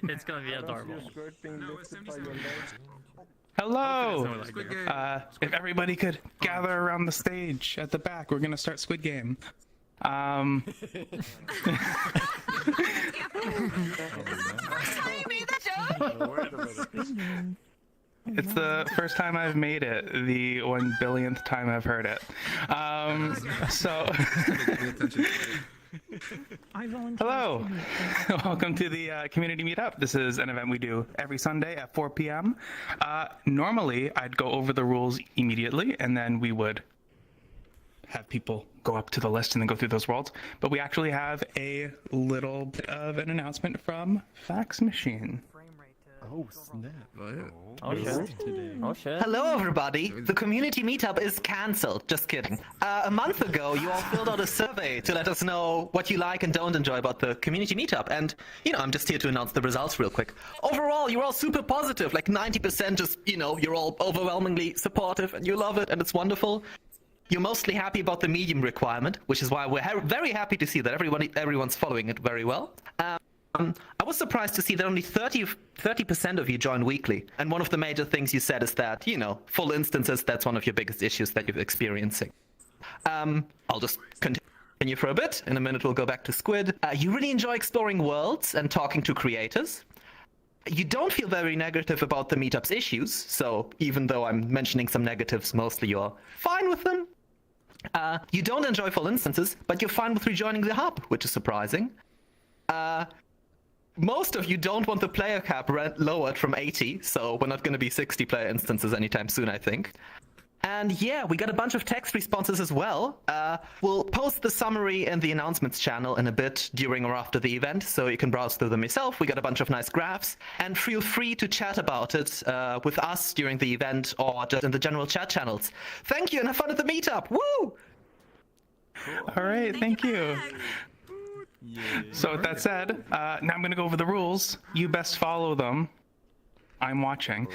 It's gonna be adorable. Hello! If everybody could gather around the stage at the back, we're gonna start Squid Game. It's the first time I've made it, the 1 billionth time I've heard it. Hello! Welcome to the community meetup. This is an event we do every Sunday at 4 p.m. Normally, I'd go over the rules immediately, and then we would have people go up to the list and then go through those worlds. But we actually have a little bit of an announcement from Fax Machine. Oh snap! Oh shit! Oh shit! Hello everybody! The community meetup is cancelled. Just kidding. A month ago, you all filled out a survey to let us know what you like and don't enjoy about the community meetup. And, you know, I'm just here to announce the results real quick. Overall, you're all super positive. Like 90% just, you know, you're all overwhelmingly supportive and you love it and it's wonderful. You're mostly happy about the medium requirement, which is why we're very happy to see that everyone's following it very well. I was surprised to see that only 30% of you join weekly. And one of the major things you said is that, you know, full instances, that's one of your biggest issues that you're experiencing. I'll just continue for a bit. In a minute, we'll go back to Squid. You really enjoy exploring worlds and talking to creators. You don't feel very negative about the meetup's issues. So even though I'm mentioning some negatives, mostly you're fine with them. You don't enjoy full instances, but you're fine with rejoining the hub, which is surprising. Most of you don't want the player cap lowered from 80, so we're not going to be 60 player instances anytime soon, I think. And yeah, we got a bunch of text responses as well. We'll post the summary in the announcements channel in a bit during or after the event, so you can browse through them yourself. We got a bunch of nice graphs, and feel free to chat about it with us during the event or just in the general chat channels. Thank you and have fun at the meetup! Woo! All right, thank you. So with that said, now I'm going to go over the rules. You best follow them. I'm watching.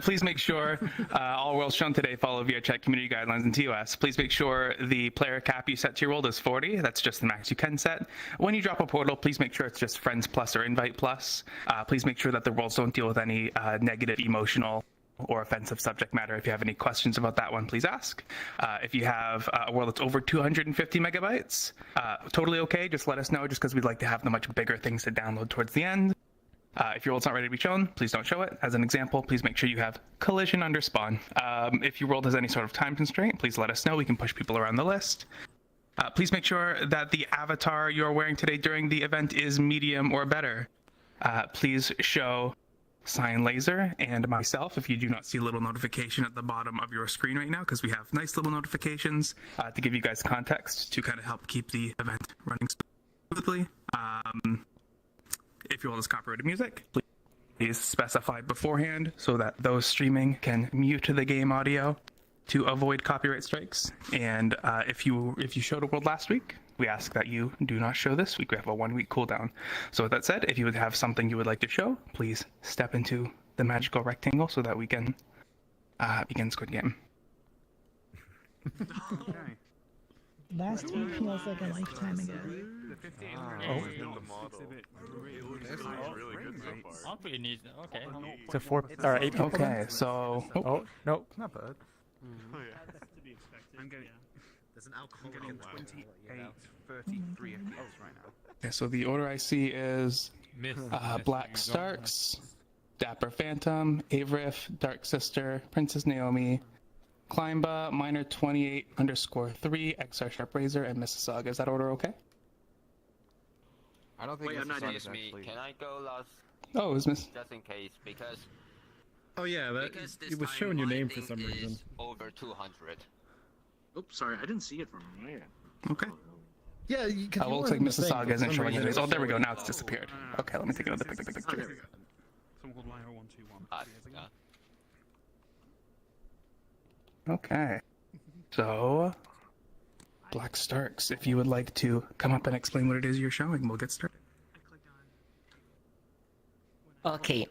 Please make sure all worlds shown today follow VRChat community guidelines and TOS. Please make sure the player cap you set to your world is 40. That's just the max you can set. When you drop a portal, please make sure it's just friends plus or invite plus. Please make sure that the worlds don't deal with any negative emotional or offensive subject matter. If you have any questions about that one, please ask. If you have a world that's over 250 megabytes, totally okay. Just let us know, just because we'd like to have the much bigger things to download towards the end. If your world's not ready to be shown, please don't show it. As an example, please make sure you have collision under spawn. If your world has any sort of time constraint, please let us know. We can push people around the list. Please make sure that the avatar you're wearing today during the event is medium or better. Please show Sign Laser and myself if you do not see a little notification at the bottom of your screen right now, because we have nice little notifications to give you guys context to kind of help keep the event running smoothly. If your world is copyrighted music, please specify beforehand so that those streaming can mute the game audio to avoid copyright strikes. And if you showed a world last week, we ask that you do not show this week. We have a 1-week cooldown. So with that said, if you would have something you would like to show, please step into the magical rectangle so that we can begin Squid Game. Last week feels like a lifetime ago. I'm pretty neat. Okay. To 4 or 8 people. Okay, so Oh no, not bad. I'm going. There's an alcohol I'm getting 28:33 FPS right now. okay, so the order I see is BlackStartx, Dapper Phantom, Averiff, darksister, Princess Naomi, kleinba, Miner 28_3, XR Sharp Razor, and Mississauga. Is that order okay? I don't think Wait, Mississauga's me. actually... Can I go last? Oh, is Miss? Just in case, because Oh yeah, because this it was time showing your my name for thing some reason. is over 200. Oops, sorry, I didn't see it from here. Okay. Yeah, you can. Well, it looks like Mississauga isn't showing anyways. Oh, there we go. Now it's disappeared. Okay, let me take another picture. Oh, there we go. Someone called Lino121. Okay. So, BlackStartx, if you would like to come up and explain what it is you're showing, we'll get started. Okay.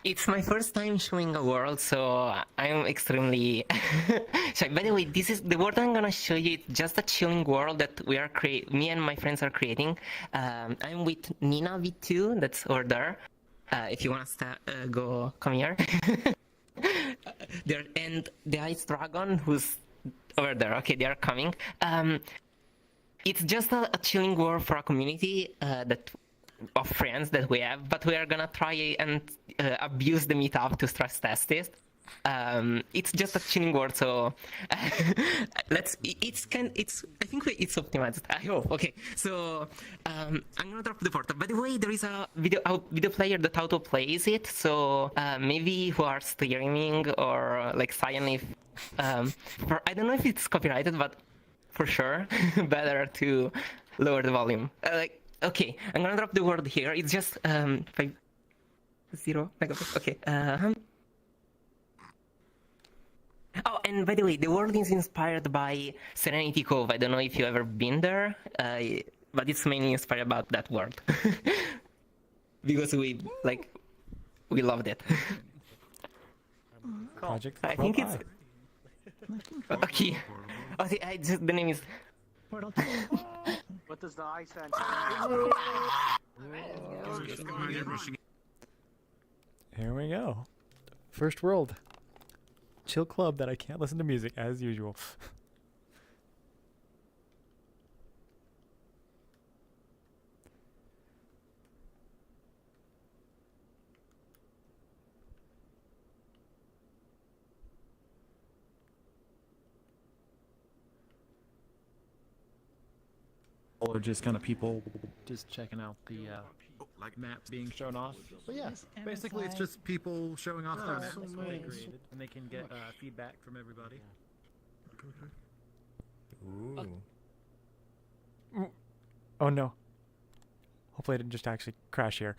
It's my first time showing a world, so I'm extremely shy. By the way, this is the world I'm gonna show you. It's just a chilling world that me and my friends are creating. I'm with Nina V2, that's over there. If you wanna come here. There, and the Ice Dragon, who's over there. Okay, they are coming. It's just a chilling world for a community of friends that we have, but we are gonna try and abuse the meetup to stress test it. It's just a chilling world, so I think it's optimized. I hope. Okay, so I'm gonna drop the portal. By the way, there is a video player that auto plays it, so maybe who are streaming or like Cyan, if I don't know if it's copyrighted, but for sure better to lower the volume. Okay, I'm gonna drop the word here. It's just 50 megabits. Okay. Oh, and by the way, the world is inspired by Serenity Cove. I don't know if you've ever been there, but it's mainly inspired about that world because we loved it. Project. I think it's okay. The name is. Portal What does the ice and Here we go. First world. Chill club that I can't listen to music as usual. Or just kind of people just checking out the map being shown off. But yeah, basically it's just people showing off their maps that they created, and they can get feedback from everybody. Ooh. Oh no. Hopefully I didn't just actually crash here.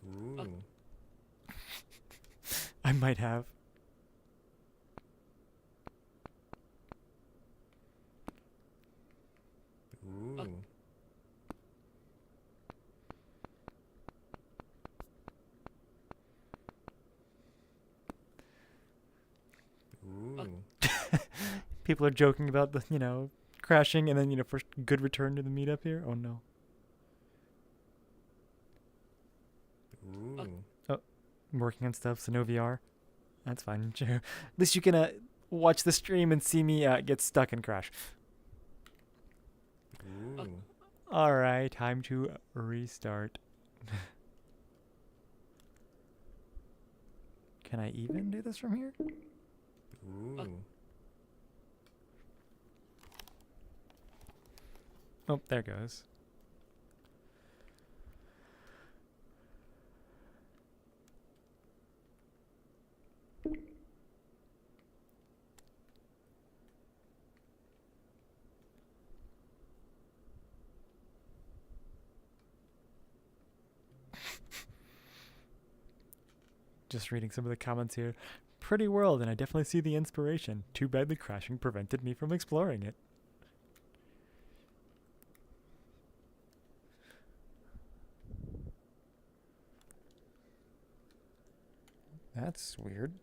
Ooh. I might have. Ooh. Ooh. People are joking about the, crashing and then, first good return to the meetup here. Oh no. Ooh. Oh, I'm working on stuff, so no VR. That's fine. At least you can watch the stream and see me get stuck and crash. Ooh. Alright, time to restart. Can I even do this from here? Ooh. Oh, there goes. Just reading some of the comments here. Pretty world, and I definitely see the inspiration. Too bad the crashing prevented me from exploring it. That's weird.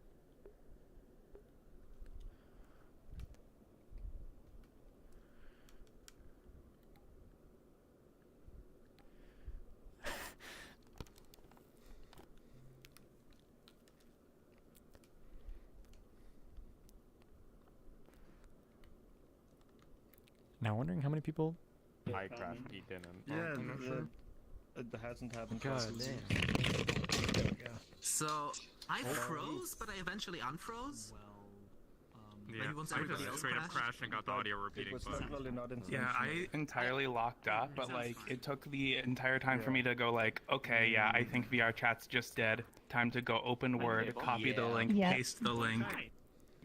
Now wondering how many people. I crashed, he didn't. Yeah, I'm not sure. It hasn't happened. God damn. So I froze, but I eventually unfroze. Yeah, once I everybody just else straight up crashed? crashed and got the audio repeating. Yeah, I entirely locked up, but it took the entire time for me to go okay, yeah, I think VRChat's just dead. Time to go open Word, copy the link, paste the link.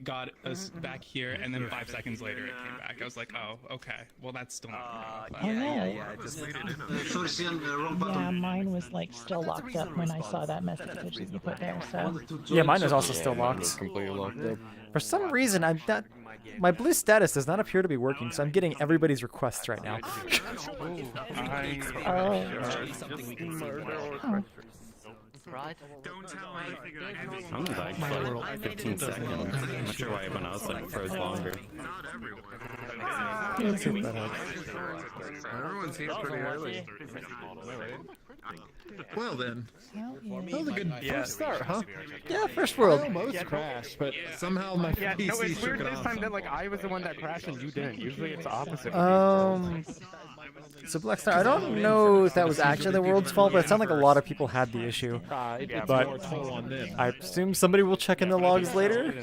Got us back here, and then 5 seconds later it came back. I was like, oh, okay, well that's still not Yeah, mine was still locked up when I saw that message that you put there. So Yeah, mine was also still locked. Completely locked up. For some reason, my blue status does not appear to be working, so I'm getting everybody's requests right now. Right? I'm like for 15 seconds. I'm not sure why everyone else like froze longer. Everyone's here pretty early. Well then, that was a good first start, huh? Yeah, first I world. almost crashed, but somehow my Yeah, PC no, it's shook weird it this off. time that like I was the one that crashed and you didn't. Usually it's the opposite. So BlackStar, I don't know if that was actually the world's fault, but it sounded like a lot of people had the issue. It's But more toll on them. I assume somebody will check in the logs later.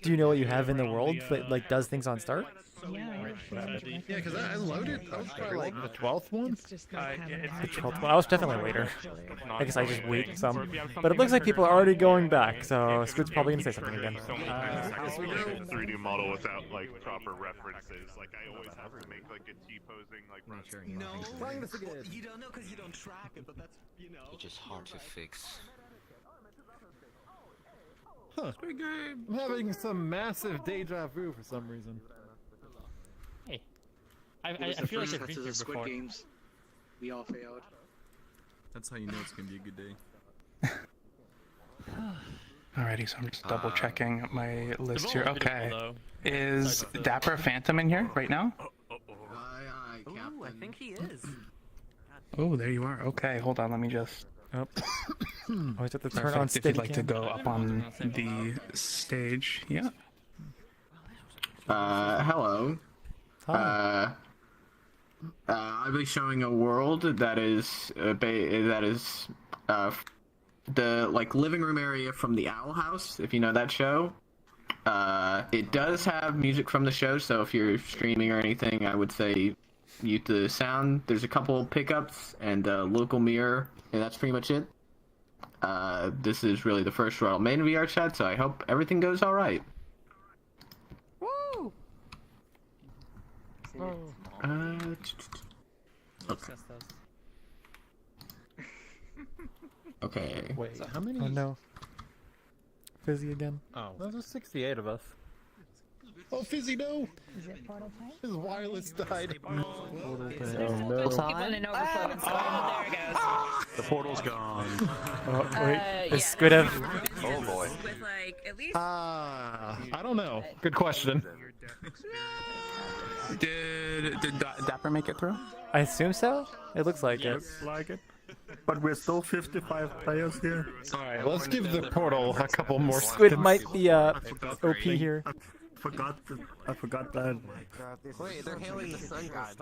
Do you know what you have in the world that like does things on start? Yeah, because I loaded. I was probably like the 12th one. The 12th one. I was definitely later. I guess I just wait some. But it looks like people are already going back, so Squid's probably going to say something again. 3D model without like proper references. Like I always have to make like a T-posing like. No, you don't know because you don't track it, but that's, you know. It's just hard to fix. Huh. I'm having some massive deja vu for some reason. Hey, I feel like I've been here before. Games. We all failed. That's how you know it's gonna be a good day. Alrighty, so I'm just double checking my list here. Okay. Is Dapper Phantom in here right now? Ooh, I think he is. Oh, there you are. Okay, hold on. Let me just. Oh. Always have to turn Perfect. on If you'd steady like to go up on the stage, yeah. Hello. Hi. I'll be showing a world that is the like living room area from the Owl House, if you know that show. It does have music from the show, so if you're streaming or anything, I would say mute the sound. There's a couple pickups and a local mirror, and that's pretty much it. This is really the first Royal Main VRChat, so I hope everything goes all right. Woo! Okay. Okay. Wait, so how many? Oh no. Fizzy again. Oh, there's 68 of us. Oh, Fizzy, no! Is it portal time? His wireless died. Oh no. The portal's gone. Oh, wait. Is Squid have... Oh boy. I don't know. Good question. Did Dapper make it through? I assume so? It looks like it. Like it. But we're still 55 players here. Alright, let's give the portal a couple more Squid seconds. might be OP here. I forgot that. Wait, they're hailing the sun god.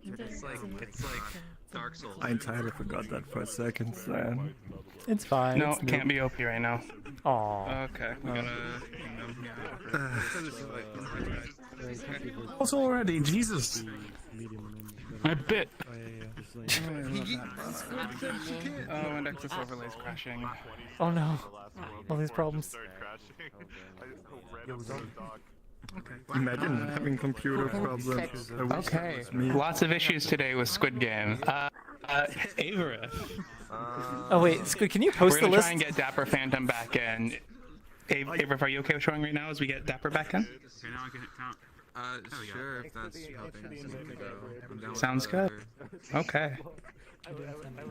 It's like Dark Souls. I entirely forgot that for a second, man. It's fine. No, it's can't be OP right now. Aw. Okay. We gotta, Also already, Jesus. I bit. Oh, and Access Overlay is crashing. Oh no. All these problems. Imagine having computer problems. Okay. Lots of issues today with Squid Game. Averiff. Oh wait, Squid, can you We're post the gonna list? try and get Dapper Phantom back in. Averiff, are you okay with showing right now as we get Dapper back in? okay, now I can count. Sure, if that's helping. Sounds good. Okay.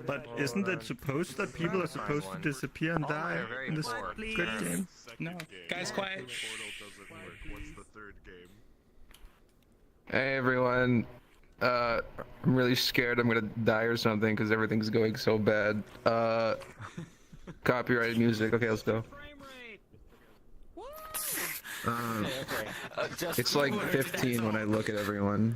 But isn't it supposed that people are supposed to disappear and die in this Squid Game? No. Guys, quiet. What's the third game? Hey everyone. I'm really scared I'm gonna die or something because everything's going so bad. Copyrighted music. Okay, let's go. It's like 15 when I look at everyone.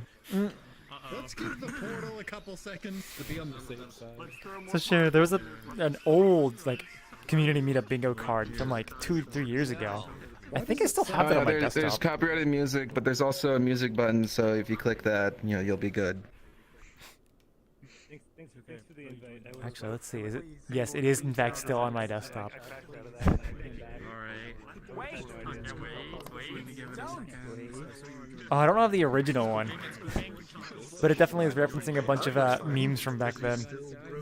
Let's give the portal a couple seconds to be on the safe side. So sure, there was an old like community meetup bingo card from like 2-3 years ago. I think I still have it on my There's desktop. copyrighted music, but there's also a music button, so if you click that, you know, you'll be good. Actually, let's see. Is it? Yes, it is in fact still on my desktop. Oh, I don't have the original one, but it definitely is referencing a bunch of memes from back then.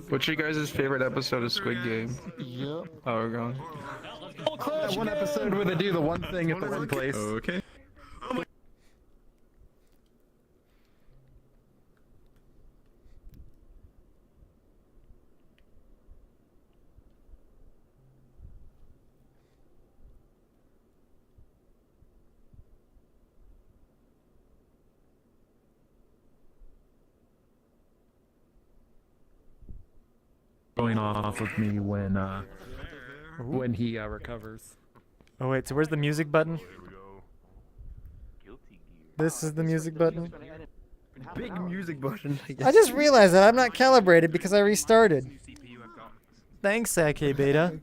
What's your guys' favorite episode of Squid Game? Yep. Oh, we're going. That one episode where they do the one thing at the one place. Okay. Going off of me when he recovers. Oh wait, so where's the music button? This is the music button. Big music button. I just realized that I'm not calibrated because I restarted. Thanks, AK Beta.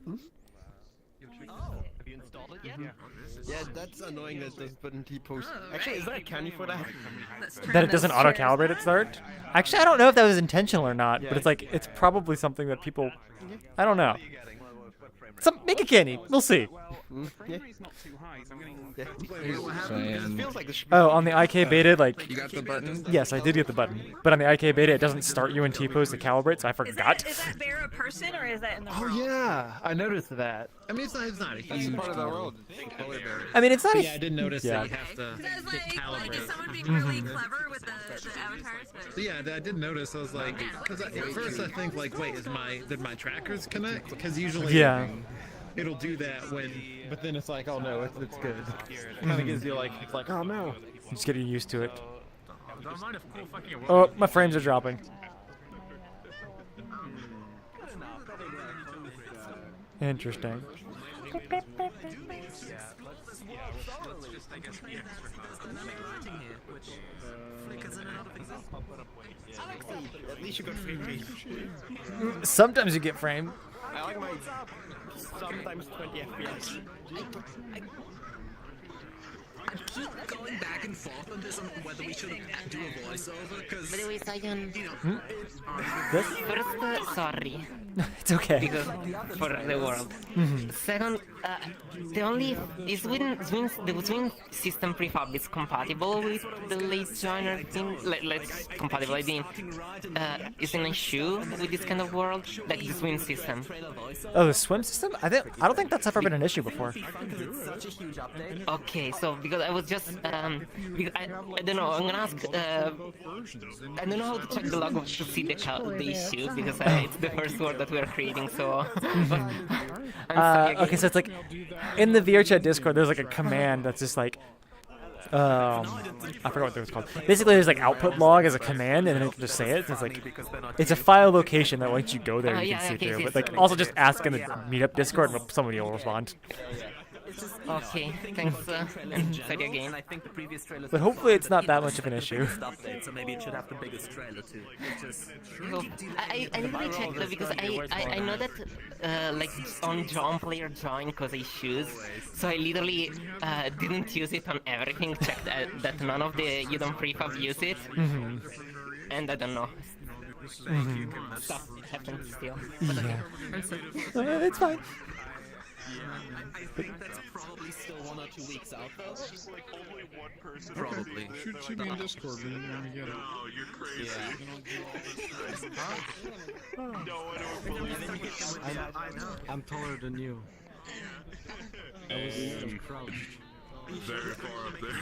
Yeah, that's annoying that this button T-post. Actually, is there a candy for that? That it doesn't auto-calibrate at start? Actually, I don't know if that was intentional or not, but it's like, it's probably something that people... I don't know. Make a candy. We'll see. Oh, on the IK beta, like... You got the button? Yes, I did get the button. But on the IK beta, it doesn't start you in T-pose to calibrate, so I forgot. Is that bear a person, or is that in the world? Oh yeah, I noticed that. I mean, it's not a huge part of the world. I mean, it's not a... Yeah, I did notice that you have to Like, is someone being really clever with the avatars? So yeah, I did notice. I was like, because at first I think like, wait, did my trackers connect? Because usually it'll do that but then it's like, oh no, it's good. It kind of gives you like, it's like, oh no. Just getting used to it. Oh, my frames are dropping. Interesting. At least you got free. Sometimes you get frame. I like my sometimes 20 FPS. I keep going back and forth on this on whether we should do a voiceover because. By the way, Sion. This? First, sorry. It's okay. Because for the world. Second, the Zwin system prefab is compatible with the late joiner thing. Let's compatible. I mean, is an issue with this kind of world, like the Zwin system. Oh, the swim system? I don't think that's ever been an issue before. Okay, so because I was just because I don't know. I'm gonna ask. I don't know how to check the log to see the issue because it's the first word that we are creating. So. Okay, so it's like in the VRChat Discord, there's like a command that's just like. I forgot what it was called. Basically, there's like output log as a command, and then you can just say it. It's like it's a file location that once you go there, you can see it through. But like also just ask in the Meetup Discord, and somebody will respond. Okay, thanks. Sorry again. But hopefully, it's not that much of an issue. So maybe it should have the biggest trailer too. I literally checked though because I know that like on John player join cause issues, so I literally didn't use it on everything. Checked that none of the Udon prefab use it, and I don't know. Stuff happens still. Yeah. It's fine. I think that's probably still 1 or 2 weeks out though. Like only one person. Probably. Shoot me in Discord when you get it. Oh, you're crazy. No, I don't believe it. I'm taller than you. I was crouched. Very far up there.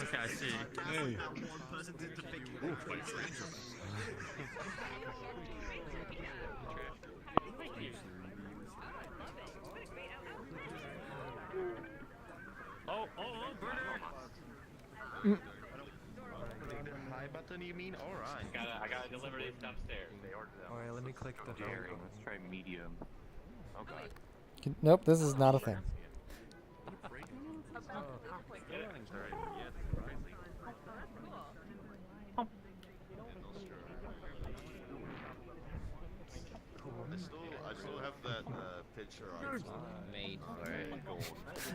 Okay, I see. Hey. High button, you mean? Alright. I gotta deliver this upstairs. They ordered it. Alright, let me click the daring. Let's try medium. Oh god. Nope, this is not a thing. I still have that picture made for it.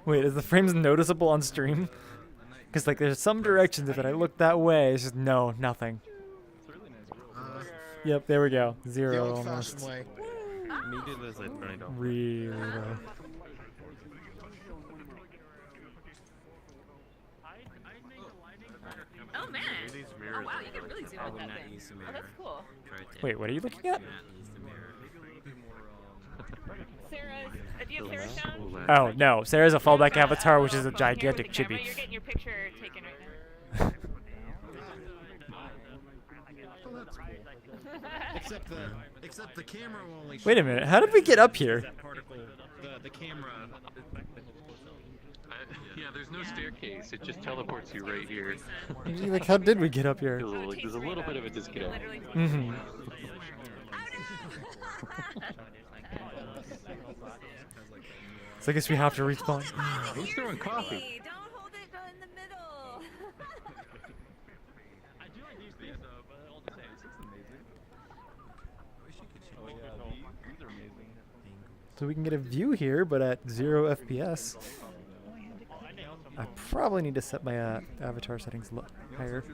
Wait, is the frames noticeable on stream? Because like there's some directions if I look that way, it's just no, nothing. Yep, there we go. Zero almost. Medium is it, I don't. Really low. Oh man! Oh wow, you can really zoom in. that thing. Oh, that's cool. Wait, what are you looking at? Sarah's. Do you have Sarah's down? Oh no, Sarah's a fallback avatar, which is a gigantic chibi. You're getting your picture taken right now. Except the camera will only. Wait a minute, how did we get up here? The camera. Yeah, there's no staircase. It just teleports you right here. Like, how did we get up here? There's a little bit of a disconnect. Mm-hmm. So I guess we have to respawn. Who's throwing coffee? Don't hold it in the middle. I do like these things though, but all the same, it's amazing. Oh yeah, these are amazing. So we can get a view here, but at 0 FPS. I probably need to set my avatar settings higher.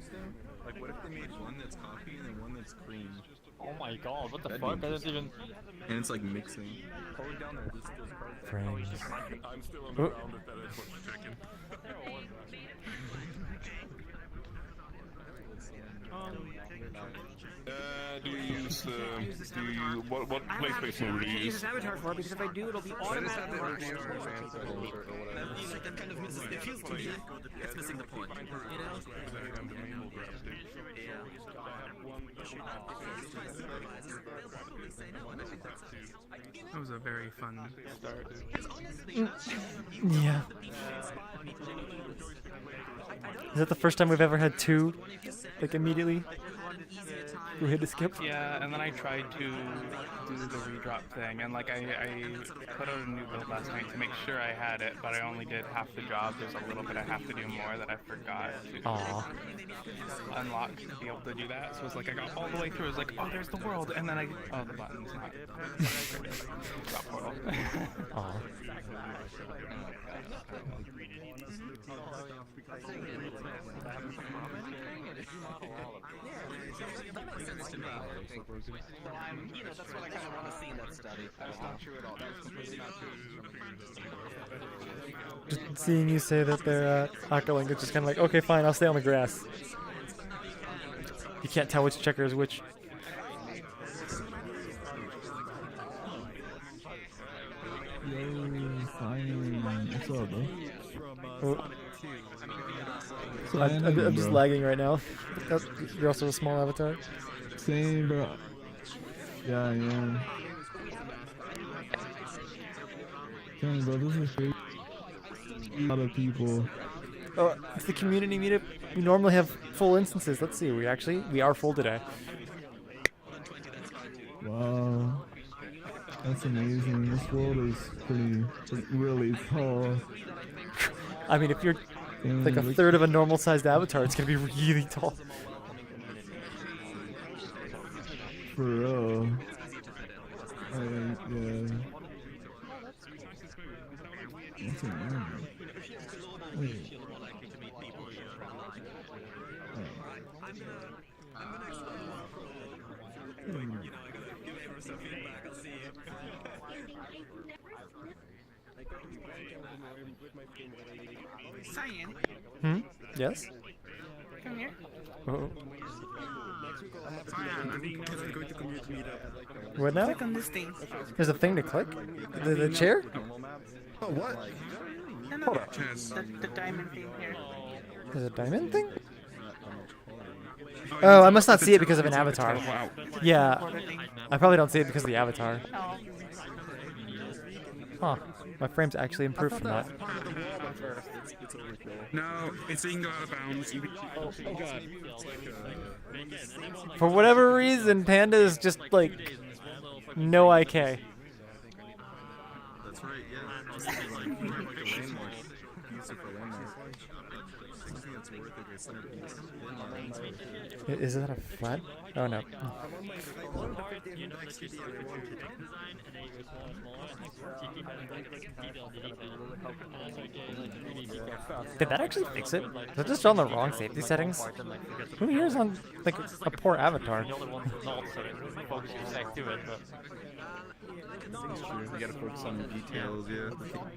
Like, what if they made one that's coffee and then one that's cream? Oh my god, what the That'd fuck? be I didn't even. And it's like mixing. Friends. I'm still on Oh. the ground if that is what you're checking. Do you use what play spacing do you use? This avatar for because if I do, it'll be automatically. That kind of misses. It feels to me it's missing the point. You know? That was a very fun start. Yeah. Is that the first time we've ever had two, like, immediately? We had to skip? Yeah, and then I tried to do the redrop thing, and like I put out a new build last night to make sure I had it, but I only did half the job. There's a little bit I have to do more that I forgot to unlock to be able to do that. So it was like I got all the way through. It was like, oh, there's the world, and then the button's not. Drop portal. Aw. That's what I kind of want to see in that study. That's not true at all. That's completely not true. Just seeing you say that they're Aqua language is kind of like, okay, fine, I'll stay on the grass. You can't tell which checker is which. Yo, fine. What's up, bro? Oh. I'm just lagging right now. You're also a small avatar? Same, bro. Yeah, I am. Dang, bro, this is crazy. A lot of people. Oh, it's the community meetup. We normally have full instances. Let's see. We are full today. Wow. That's amazing. This world is really tall. I mean, if you're like a third of a normal-sized avatar, it's gonna be really tall. For real. Yeah. That's amazing. Wait. Cyan. Hmm? Yes? Come here. Oh. What What now? Click on this thing. There's a thing to click? The chair? Oh, what? No, no, the diamond thing here. There's a diamond thing? Oh, I must not see it because of an avatar. Yeah, I probably don't see it because of the avatar. Huh. My frame's actually improved from that. No, it's being out of bounds. Oh god. For whatever reason, Panda is just like no IK. That's right, yeah. I was thinking like a landmark. Use it for landmark. I think it's worth it as centerpiece. Is that a flat? Oh no. Did that actually fix it? Was that just on the wrong safety settings? Who here is on like a poor avatar? You gotta focus on the details, yeah.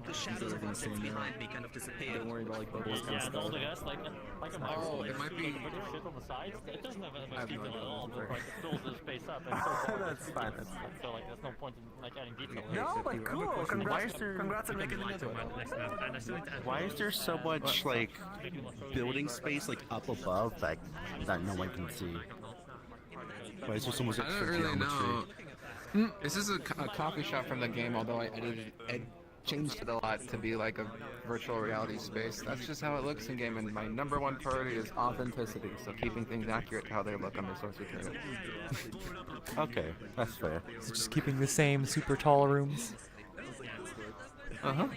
The shadows of what's behind me kind of disappear. Don't worry about like bubbles and stuff. Oh, it might be. It doesn't have that I have much no detail at idea. all, but like it fills the space up. And so That's fine. That's fine. So like there's no point in like adding detail. No, but cool. Congrats on making another one. Why is there so much like building space like up above that no one can see? Why is there so much I don't extra really geometry? know. This is a coffee shop from the game, although I changed it a lot to be like a virtual reality space. That's just how it looks in game, and my number one priority is authenticity, so keeping things accurate to how they look on the source material. Okay, that's fair. So just keeping the same super tall rooms. Uh-huh.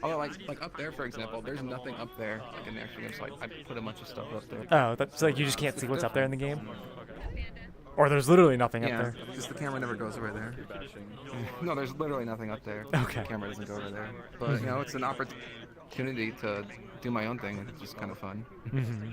Oh, like up there, for example, there's nothing up there. Like in the actual game, so I put a bunch of stuff up there. Oh, that's like you just can't see what's up there in the game? Or there's literally nothing up there? Just the camera never goes over there. No, there's literally nothing up there. Okay. The camera doesn't go over there. But, you know, it's an opportunity to do my own thing, and it's just kind of fun. Mm-hmm.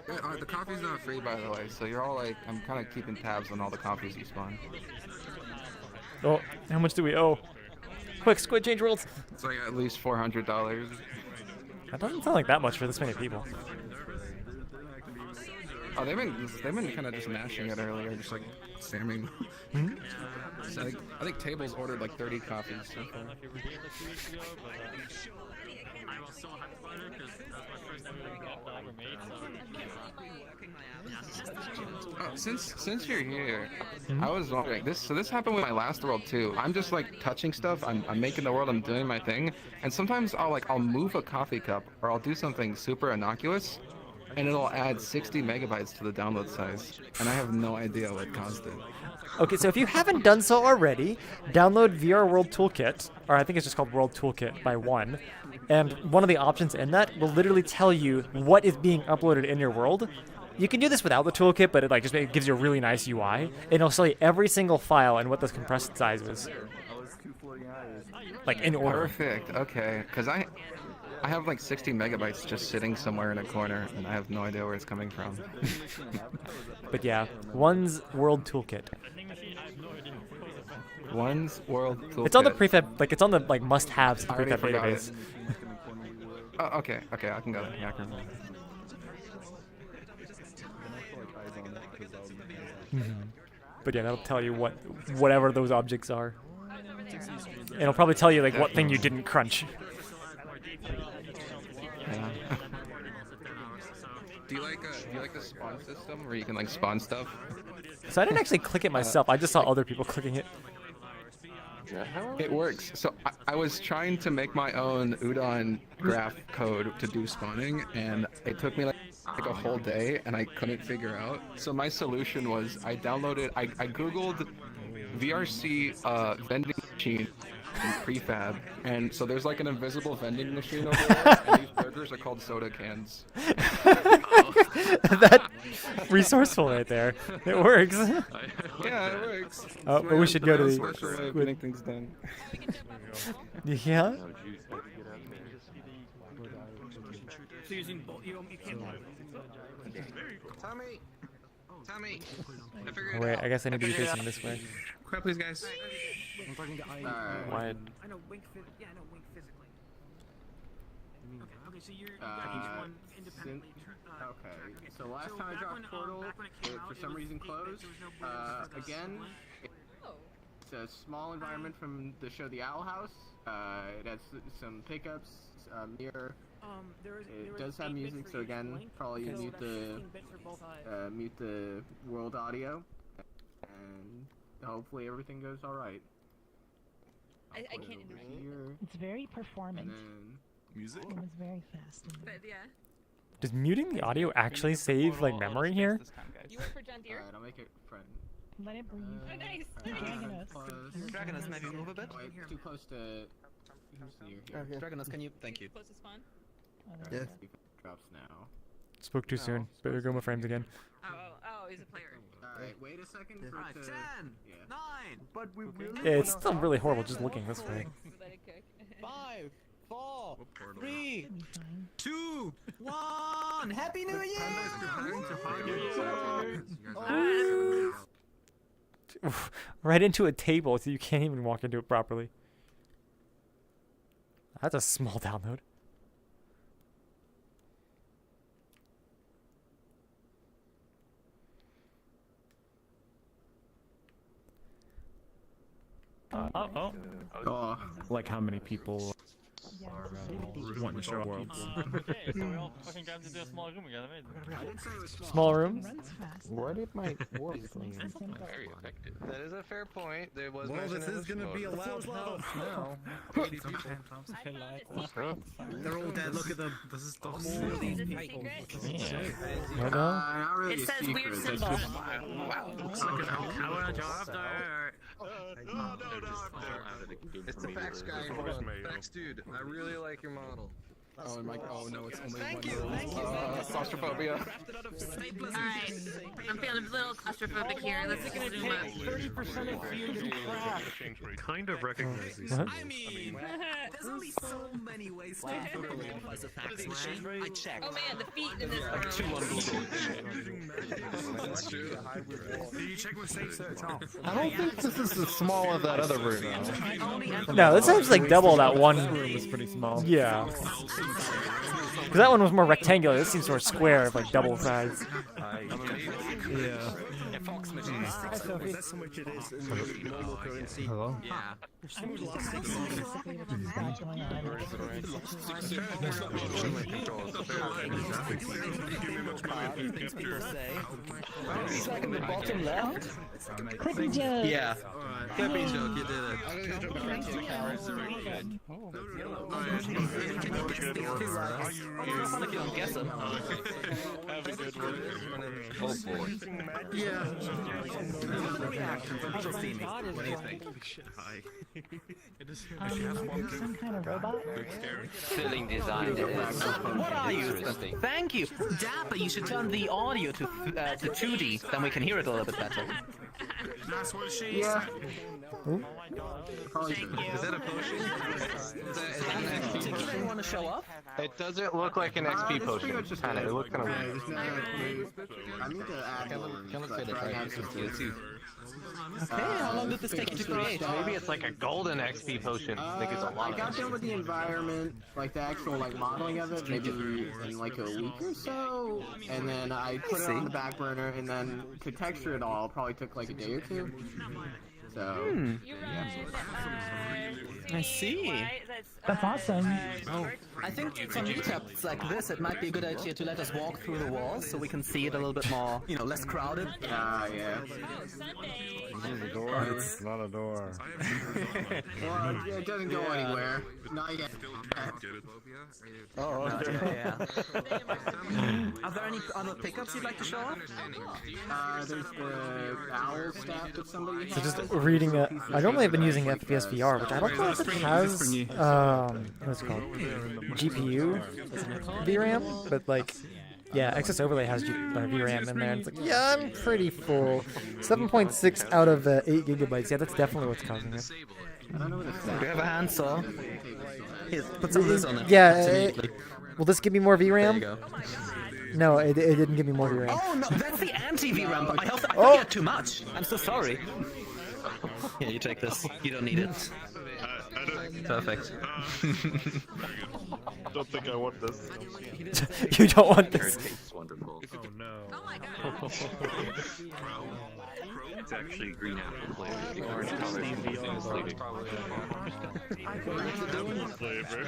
Yeah, the coffee's not free, by the way, so you're all like, I'm kind of keeping tabs on all the coffees you spawn. Oh, how much do we owe? Quick, Squid Change Worlds! It's like at least $400. That doesn't sound like that much for this many people. Oh, they've been kind of just mashing it earlier, just like spamming. Hmm? So I think tables ordered like 30 coffees so far. Oh, since you're here, I was wondering this. So this happened with my last world too. I'm just like touching stuff. I'm making the world. I'm doing my thing. And sometimes I'll move a coffee cup or I'll do something super innocuous, and it'll add 60 megabytes to the download size. And I have no idea what caused it. Okay, so if you haven't done so already, download VR World Toolkit, or I think it's just called World Toolkit by One, and one of the options in that will literally tell you what is being uploaded in your world. You can do this without the toolkit, but it gives you a really nice UI, and it'll show you every single file and what the compressed size is. Like in order. Perfect. Okay, because I have like 60 megabytes just sitting somewhere in a corner, and I have no idea where it's coming from. But yeah, One's World Toolkit. One's World Toolkit. It's on the prefab, like it's on the must-haves I already prefab forgot database. it. Oh, okay, I can go there. Yeah, I can. But yeah, that'll tell you whatever those objects are. It'll probably tell you like what thing you didn't crunch. Yeah. Do you like the spawn system where you can like spawn stuff? So I didn't actually click it myself. I just saw other people clicking it. It works. So I was trying to make my own Udon graph code to do spawning, and it took me like a whole day, and I couldn't figure out. So my solution was I googled VRC vending machine in prefab, and so there's like an invisible vending machine over there, and these burgers are called soda cans. That resourceful right there. It works. Yeah, it works. Oh, but we should go to the getting things done. Yeah. Tommy, Wait, I guess I need to be facing this way. Quiet, please, guys. I'm talking to Wide. I know Wink physically. Okay, so you're each one independently. Okay, so last time I dropped Portal, it for some reason closed. Again, it's a small environment from the show The Owl House. It has some pickups, mirror. It does have music, so again, probably mute the world audio, and hopefully everything goes all right. I can't interrupt. It's very performant. Music? It was very fast. But yeah. Does muting the audio actually save like memory here? You work for John Deere? Alright, I'll make it friend. Let it breathe. Oh, nice. Dragonus, maybe move a bit. Too close to. Who's near here? Dragonus, can you? Thank you. Close to spawn? Yes. Drops now. Spoke too soon. Better go my frames again. Oh, he's a player. Alright, wait a second for it to... 10, 9, but we really Yeah, it's still really horrible just looking this way. 5, 4, 3, 2, 1. Happy New Year! Right into a table, so you can't even walk into it properly. That's a small download. Like how many people are wanting to show worlds? Okay, so we all fucking got to do a small room again. Amazing. Small room? Where did my world thing? Very effective. That is a fair point. There was Well, this is gonna be a loud house now. 80 people. They're all dead. Look at them. This is What now? Not really It a says secret. weird That's symbol. just- It's the facts guy. Hold on. Facts dude. I really like your model. Oh, and oh no, it's only Thank one you, room. thank you. Claustrophobia. Alright, I'm feeling a little claustrophobic here. Let's zoom up. 30% of you to be crashed. kind of recognize these. What? I mean, there's only so many ways to as a fax man. I checked. Oh man, the feet in this room. That's true. Did you check with safe search off? I don't think this is as small as that other room. No, this seems like double that one. Room is pretty small. Yeah. Because that one was more rectangular. This seems more square, like double sides. Yeah. That's how much it is in normal currency. Hello? Yeah. Things people say. He's like in the bottom left. Clippy joke. Yeah. Clippy joke, you did it. Guess him. Have a good one. Oh boy. Yeah. What do you think? Some kind of robot? Filling design. What are you? Thank you. Dapper, you should turn the audio to 2D, then we can hear it a little bit better. That's what she Yeah. Probably. Is that a potion? You want to show up? It doesn't look like an XP potion. Kind of. It looks kind of Yeah, weird. there's no I need to add more. Can look so I like try and have it. some too. Okay, how long did this take you to create? Maybe it's like a golden XP potion. I think it's a I lot got of done with the environment, like the actual like modeling of it, maybe in like a week or so, and then I put it on the back burner, and then to texture it all probably took like a day or two. So. I see. That's awesome. Oh, I think for meetups like this, it might be a good idea to let us walk through the walls so we can see it a little bit more, you know, less crowded. Yeah. This is a door. It's not a door. Well, it doesn't go anywhere. Not yet. Oh, okay. Are there any other pickups you'd like to show off? There's the owl staff that somebody So has. just reading a. I normally have been using FPS VR, which I don't know if it has. What's it called? GPU VRAM, but like. Yeah, Excess Overlay has VRAM in there, and it's like, yeah, I'm pretty full. 7.6 out of 8 gigabytes. Yeah, that's definitely what's causing it. I don't know what it's Do you have a handsaw? Here, put some of this on it. Yeah, will this give me more VRAM? There you go. No, it didn't give me more VRAM. Oh no, that's the anti-VRAM. I thought you had too much. I'm so sorry. Here, you take this. You don't need it. Perfect. Don't think I want this. You don't want this. It's wonderful. Oh no. Oh my god. It's actually green apple flavor. The orange color is misleading. Flavor.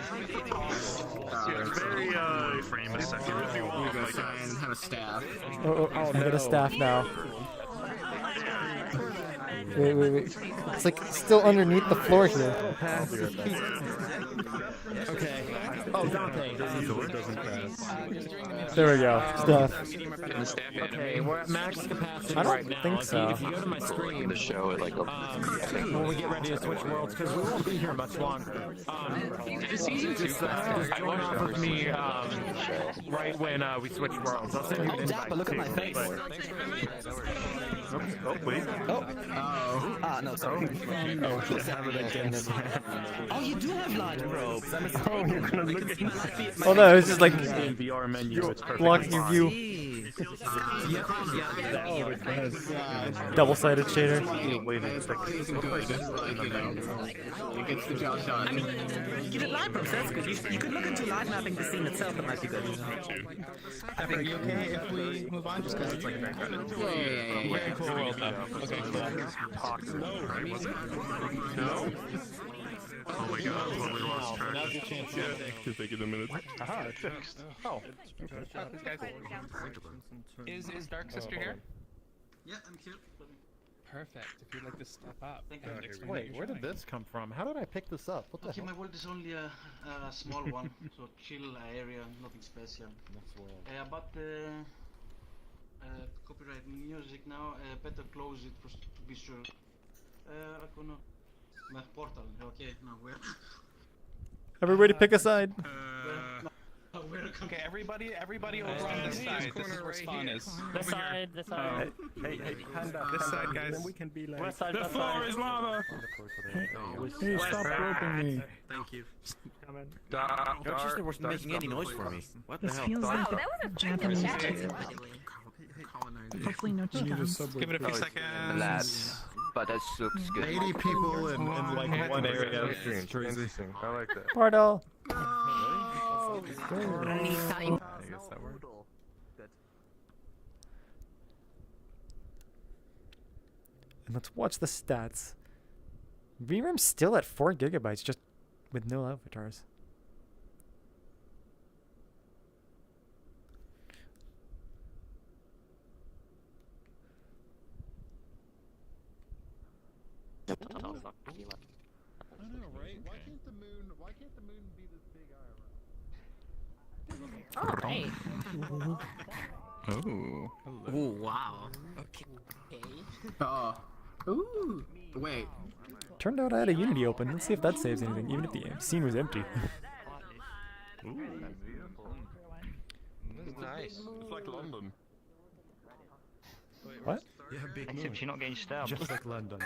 It's very famous. I can if you I'm want. gonna go try and have a staff. Oh, I got a staff now. Wait. It's like still underneath the floor here. Okay. Oh, Dante. Doesn't crash. There we go. Stuff. Okay, we're at max capacity I don't right now. think so. If you go to my screen, The show at like when we get ready to switch worlds, because we won't be here much longer. Just join off with me right when we switch worlds. I'll send you an invite. Dapper, look at my face. Oh, wait. Oh. Ah, no, sorry. Oh, you do have light probes. I'm Oh, you're gonna look at Oh no, it's just like VR menu. It's perfect. blocking your view. Double-sided shader. It gets the job done. I mean, you did light probes, that's good. You could look into light mapping the scene itself, that might be good. I think you okay if we move on just because it's like very crowded? Very cool world though. Okay, cool. No? Oh my god, I totally lost track. Now's your chance. Can take it a minute. Aha, it's fixed. Oh. Is darksister here? Yeah, I'm here. Perfect. If you'd like to step up. And explain Wait, what where you're did this come from? How did I pick this up? What the Okay, hell? my world is only a small one, so chill area, nothing special. That's weird. About the copyright music now, better close it to be sure. I'm gonna... My portal, okay, now where? Everybody pick a side. Okay, everybody over on this side. This is where spawn is. This side, this side. Hey, hand up. This side, guys. Then we can be like... West side, the west floor side. is lava! Hey, stop groping me. Thank you. Darksister wasn't making any noise for me. What the This hell? feels like a Japanese too. Hopefully no Give it a few seconds. Lads. But that looks good. 80 people in like one area. It's crazy. Interesting. I like that. Portal. Running time. I guess that worked. And let's watch the stats. VRAM's still at 4 gigabytes, just with no avatars. I know, right? Why can't the moon be this big IRL? Oh. Oh, wow. Okay. Ooh. Wait. Turned out I had a Unity open. Let's see if that saves anything, even if the scene was empty. Ooh. This is nice. It's like London. What? Yeah, big moon. Except you're not getting stabbed. Just like London.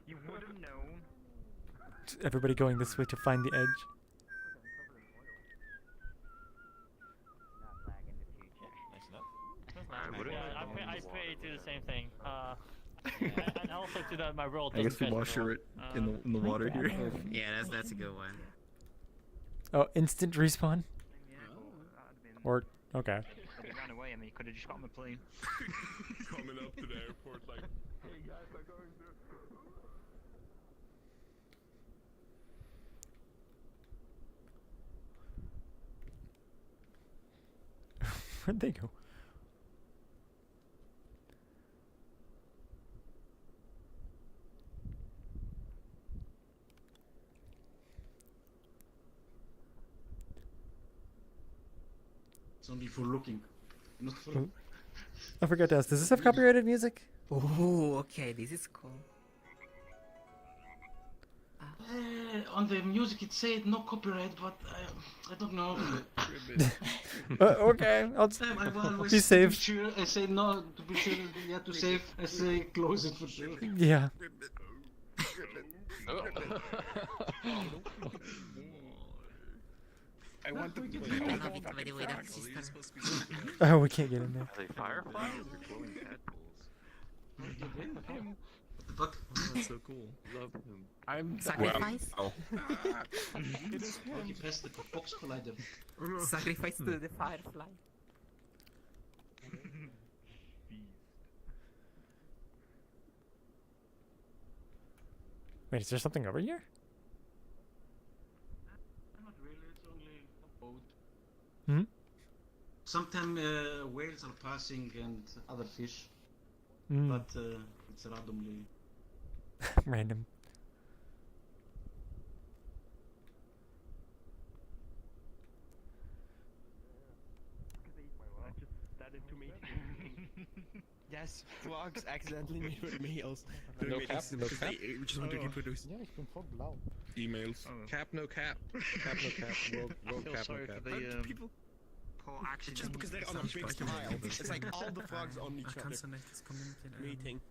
You would have known. Everybody going this way to find the edge. I pray to the same thing. And also to that my world. I guess we wash it in the water here. Yeah, that's a good one. Oh, instant respawn? Or, okay. He ran away and then you could have just got on the plane. Coming up to the airport like, hey guys, I'm going to... Where'd they go? It's only for looking, not for... Oh. I forgot to ask, does this have copyrighted music? Oh, okay, this is cool. On the music it said no copyright, but I don't know. Okay, I'll I will always be safe. To be sure, I say no, to be sure, yeah, to save, I say close it for sure. Yeah. I want the Oh, we can't get in there. Are they fireflies or glowing tadpoles? What the fuck? Oh, that's so cool. Love him. I'm sacrifice. Okay, press the box collider. Sacrifice to the firefly. Wait, is there something over here? Not really, it's only a boat. Hmm? Sometimes whales are passing and other fish, Mm. but it's randomly. Random. Yes, vlogs accidentally made with mails. No cap, no cap. We just want to reproduce. Ja, ik ben vol blauw. Emails. Cap, no cap. Cap, no cap. World cap, no cap. People Just because they're on a big tile, it's like all the frogs on each other. Meeting.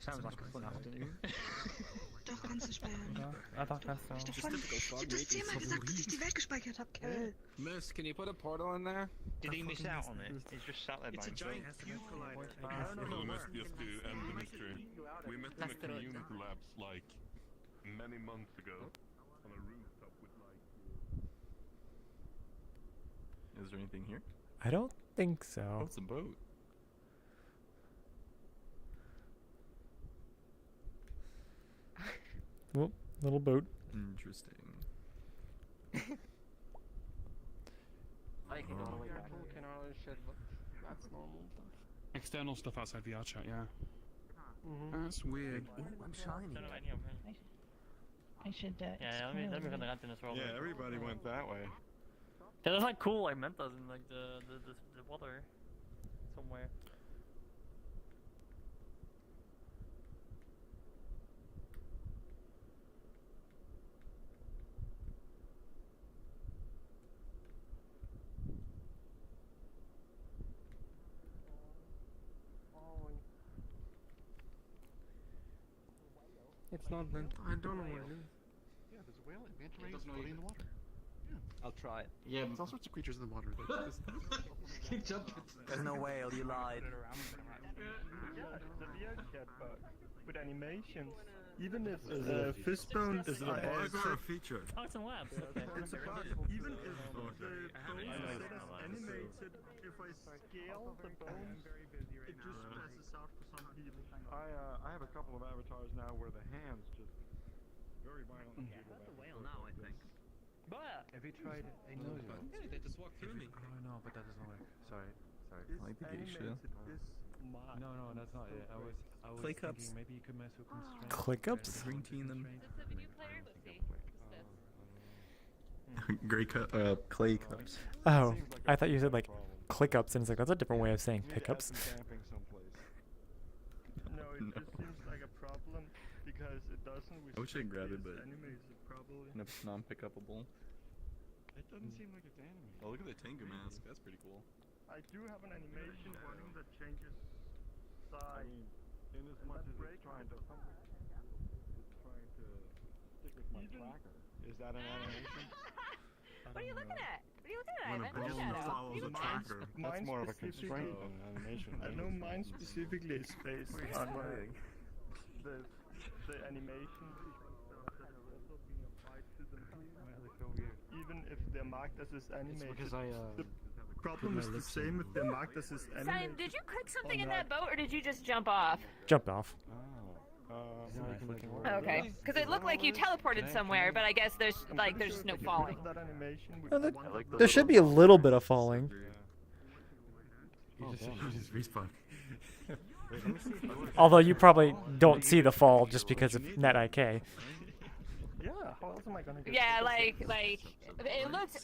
Sounds like a fun afternoon. Doch, kannst du speichern. Ja, doch, kannst du. Ich hab doch das 10-mal gesagt, dass ich die Welt gespeichert hab, Kel. Miss, can you put a portal in there? Did he miss out on it? He's just sat there by himself. We must just to end the mystery. We met in the community labs like many months ago on a rooftop with like. Is there anything here? I don't think so. Oh, it's a boat. Whoop, little boat. Interesting. External stuff outside VRChat, yeah. That's weird. I'm shiny. I should, Yeah, let me run the lantern as well. Yeah, everybody went that way. Yeah, there's like cool like mentas in like the water somewhere. It's not meant. I don't know what it is. Yeah, there's a whale. Manta ray is floating in the water. I'll try it. Yeah, There's all sorts of creatures in the water. There's no whale, you lied. Yeah, the VRChat bug with animations. Even if fishbone is a bug or a feature? Oh, it's in labs. Okay. It's a bug. Even if the bone is animated, if I scale the bones, it just passes out for some people. I have a couple of avatars now where the hands just very violently. That's a whale now, I think. Have you tried a nose one? They just walked through me. Oh no, but that doesn't work. Sorry. Like the geisha. No, that's not it. I was Click ups. thinking maybe you could mess with constraints. Click ups? Green tea in them. Let's have a new player. Let's see. Clay cups. Oh, I thought you said like click ups, and it's like that's a different way of saying pickups. No, it just seems like a problem because it doesn't. I wish I grabbed it, but Animated probably. non-pickupable. It doesn't seem like it's animated. Oh, look at the Tengu mask. That's pretty cool. I do have an animation running that changes size. In as much as it's trying to stick with my tracker. Is that an animation? What are you looking at? What are you looking at? When a I haven't bone checked that out. follows a tracker. That's more of a constraint than an animation. I know mine specifically is based on the animation sequence that are also being applied to them. Even if they're marked as is animated. The problem is the same if they're marked as is Simon, animated. did you click something in that boat, or did you just jump off? Jumped off. Okay, because it looked like you teleported somewhere, but I guess there's just no falling. That animation There should be a little bit of falling. You just respawn. Although you probably don't see the fall just because of NetIK. Yeah, how else am I gonna get Yeah, like it looked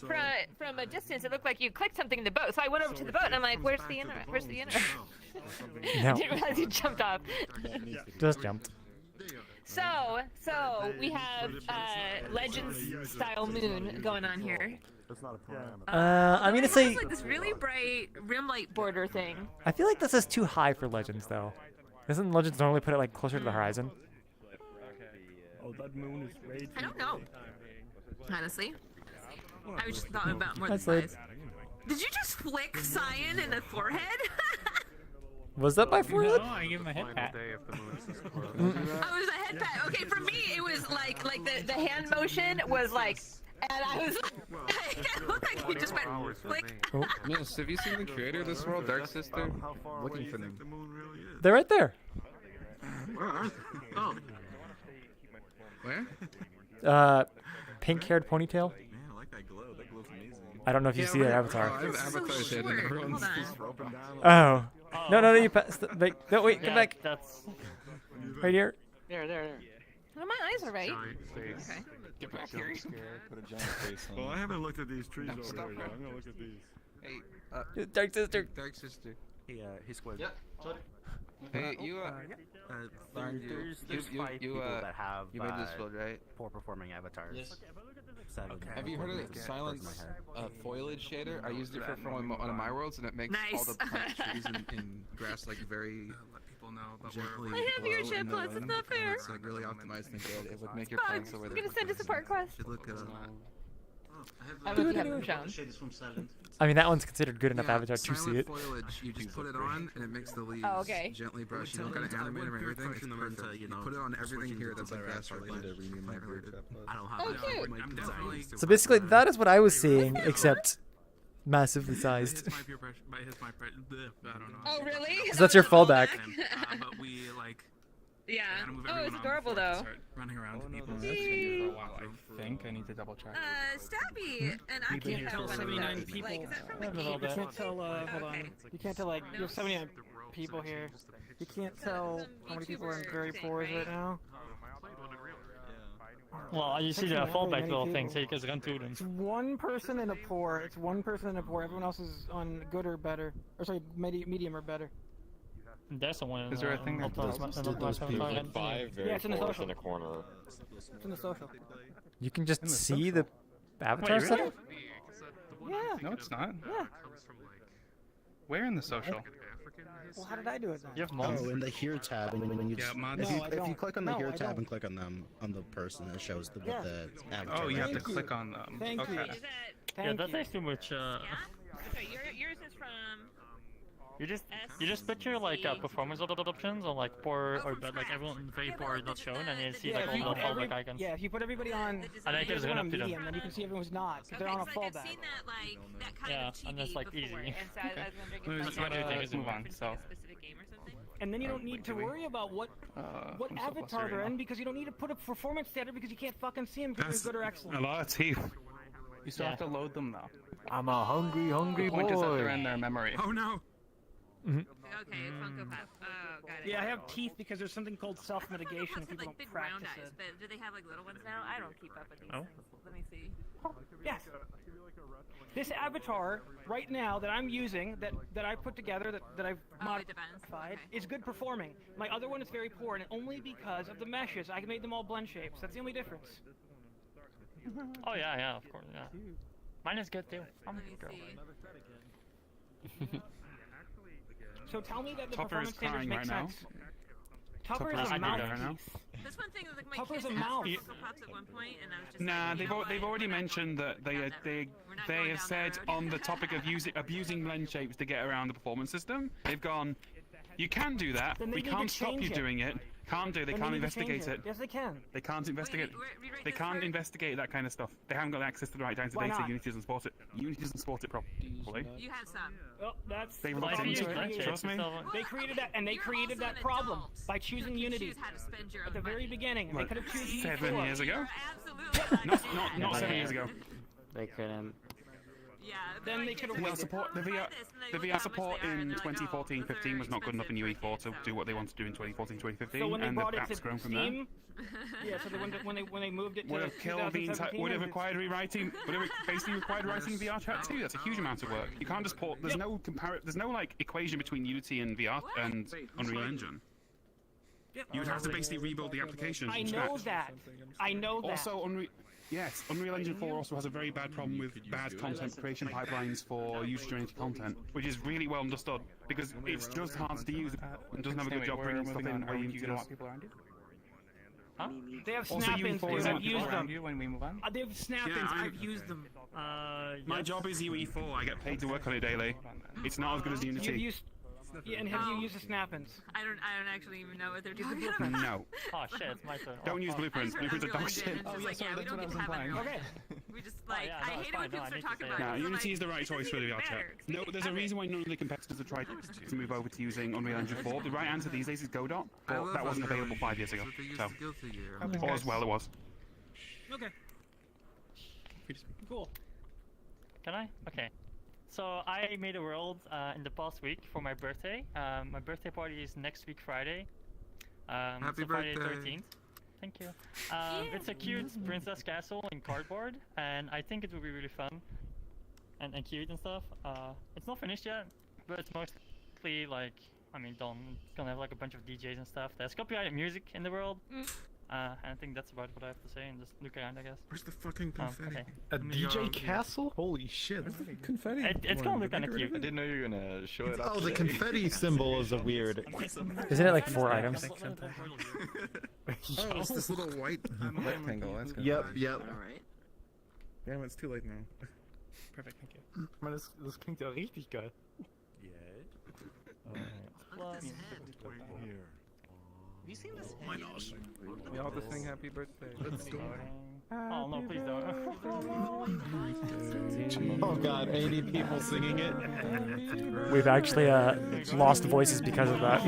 from a distance. It looked like you clicked something in the boat. So I went over to the boat and I'm like, "Where's the internet? Where's the internet?" No. I didn't realize you jumped off. Just jumped. So we have Legends style moon going on here. That's not a parameter. I'm gonna say. It's like this really bright rim light border thing. I feel like this is too high for Legends, though. Doesn't Legends normally put it like closer to the horizon? Oh, that moon is way too I don't know. Honestly, I just thought about more than That's like- size. Did you just flick Cyan in the forehead? Was that my forehead? No, I give him a head pat. Oh, it was a head pat. Okay, for me, it was like the hand motion was like, and I was it looked like he just went flick. Oh. Miss, have you seen the creator of this world, Darksister? Looking for them. They're right there. Where are they? Oh. Where? Pink-haired ponytail. Man, I like that glow. That glow's amazing. I don't know if you see their avatar. I have avatars head and everyone's Hold on. just open down. Oh. No, you passed. No, wait, come back. That's Right here. there. Well, my eyes are right. Okay. Get back here. Put a giant face on. Well, I haven't looked at these trees over stop there yet. it. I'm gonna look at these. Hey, Dark sister. Darksister. He squared. Yeah, sorry. Hey, you There's you 5 people that have you made this build, right? poor performing avatars. Yes. 7. Have you heard of Silence foliage shader? I used it for one of my worlds, and it makes all the plant trees and grass like very Let people know about gently I have your chat plus, it's not fair. It's like really optimized and good. It would make your Fuck, plants the way I'm they're gonna send us a part quest. look at I don't know if you have them shown. Shade is from Silent. I mean, that one's considered good enough avatar to see silent it. foliage, you just put it on and it makes the leaves okay. gently brush. You don't gotta animate them or anything. It's perfect. You put it on everything here that's like grass related. I don't have Oh, that. cute. I'm definitely. So basically, that is what I was seeing, except massively sized. His my I don't know. Oh, really? Because that's your fallback. But we like. Yeah. gotta move Oh, everyone it's on adorable before we though. start running around to people. That's been here for a while, I think. I need to double check. Stabby and I Been can't here tell for what 79 it is. people. Like, is that from A like little game bit. or You can't something? tell, hold on. You can't tell, like, you have 79 people here. You can't tell how many people are in very poors right now. Well, you see the fallback little thing, so you can run through them. It's one person in a poor. It's one person in a poor. Everyone else is on good or better. Or sorry, medium or better. There's someone. Is there a thing that does those people? like 5 very Yeah, it's in the poor social. in a corner. It's in the social. You can just see the avatar really? setup? Yeah. No, it's not. Yeah. Where in the social? Well, how did I do it then? You have mods. Oh, in the Here tab, and when you Yeah, mods. if you, No, I if you don't. click on the No, Here I tab don't. and click on them on the person, it shows the Yeah. the avatar. Oh, you have to Thank you. click on them. Thank Okay. you. Is that? Yeah, that takes too much. Yeah. Okay, yours is from. You just put your like performance options on like poor or bad, like everyone very poor is not shown, and you see like all the fallback icons. Yeah, if you put everybody on, and I can run up to them. Then you can see everyone's not because they're on a fallback. I've seen that like that kind Yeah, of TV and that's like before, easy. And so I was wondering Let's if like let's move on. So, a specific game or something. And then you don't need to worry about what I'm so avatar flustered they're right in now. because you don't need to put a performance standard because you can't fucking see them because they're good or excellent. A lot of teeth. You still have to load them though. I'm a hungry The point is that they're in their memory. Oh no. Okay, Funko Pop. Oh, got it. Yeah, I have teeth because there's something called self-mitigation and Have people like don't big round practice eyes, it. but do they have like little ones now? I don't keep up with these. Oh. Let me see. Yes. This avatar right now that I'm using, that I put together, that I've modified, is good performing. My other one is very poor, and only because of the meshes. I made them all blend shapes. That's the only difference. Oh yeah, of course, yeah. Mine is good too. I'm a good girl. So tell me that the Topper is performance standards crying make right now. sense. Topper is a right now. mouthpiece. That's one thing with like my Topper's kids a asked mouse. for Funko Pops at one point, and I was just Nah, like, you know they've what? already mentioned that they have said on the topic of abusing blend shapes to get around the performance system. They've gone, you can do that. Then they We need to can't stop you change it. doing it. They Then can't need to change investigate it. Yes, they can. They can't investigate. They can't investigate that kind of stuff. They haven't got access to the right kinds of Why data. not? Unity doesn't support it. Unity doesn't support it properly. You have some. Well, that's They've the looked problem into they it. created. Trust me. They created that, and they created that problem by choosing Unity at the very beginning. They What, could have chosen 7 years ago? Absolutely. Not 7 years ago. They couldn't. Yeah. Then they could have VR waited. support, the VR support in 2014-15 was not good enough in UE4 to do what they wanted to do in 2014-2015, So when they and the brought it app's to grown from there. Steam, yeah. So when they moved it to Would have killed the entire. 2017, Would have it was- required rewriting. Would have basically required writing VRChat too. That's a huge amount of work. You can't just port. There's no There's no like equation between Unity and VR and Unreal Engine. You would have to basically rebuild the application. I from know scratch. that. I know that. Also, Unreal Engine 4 also has a very bad problem with bad content creation pipelines for user-generated content, which is really well understood because it's just hard to use and doesn't have a good job bringing stuff in where you need to want people around you? Huh? They have Also, snap-ins, UE4 dude. is I've not used them. Around you when we move on? They have snap-ins. Yeah, I've used them. My job is UE4. I get paid to work on it daily. It's not as good as You've Unity. used. Yeah, and have you used the snap-ins? I don't actually even know what they're talking about. No. Oh shit, it's my turn. Don't use blueprints. Blueprints are dog shit. It's just like, yeah, we don't get to have Unreal. Okay. We just like, yeah, I no, it's hate it when fine. No, people I start need to talking say about No, it. Unity is the right It choice for the doesn't VR matter, chat. 'cause No, we there's a have it. reason why none of the competitors have tried to move over to using Unreal Engine 4. The right answer these days is Godot, but that wasn't available 5 years ago. So, or as well it was. Okay. Cool. Can I? Okay. So I made a world in the past week for my birthday. My birthday party is next week Friday. Happy so Friday birthday. 13th. Thank you. It's a cute princess castle in cardboard, and I think it will be really fun and cute and stuff. It's not finished yet, but it's mostly like I mean, gonna have like a bunch of DJs and stuff. There's copyrighted music in the world. And I think that's about what I have to say, and just look around, I guess. Where's the fucking confetti? Okay. A DJ castle? Holy shit! Where's the confetti? It's gonna look kind of cute. I didn't know you were gonna show it up. Oh, the confetti symbol is a weird. Isn't it like 4 items? Oh, it's this little white rectangle. That's good. Yep. Alright. Damn, it's too late now. Perfect, thank you. Man, das klingt ja richtig geil. Have you seen this? We all just sing happy birthday. Let's go. Oh no, please don't. Oh god, 80 people singing it. We've actually lost voices because of that.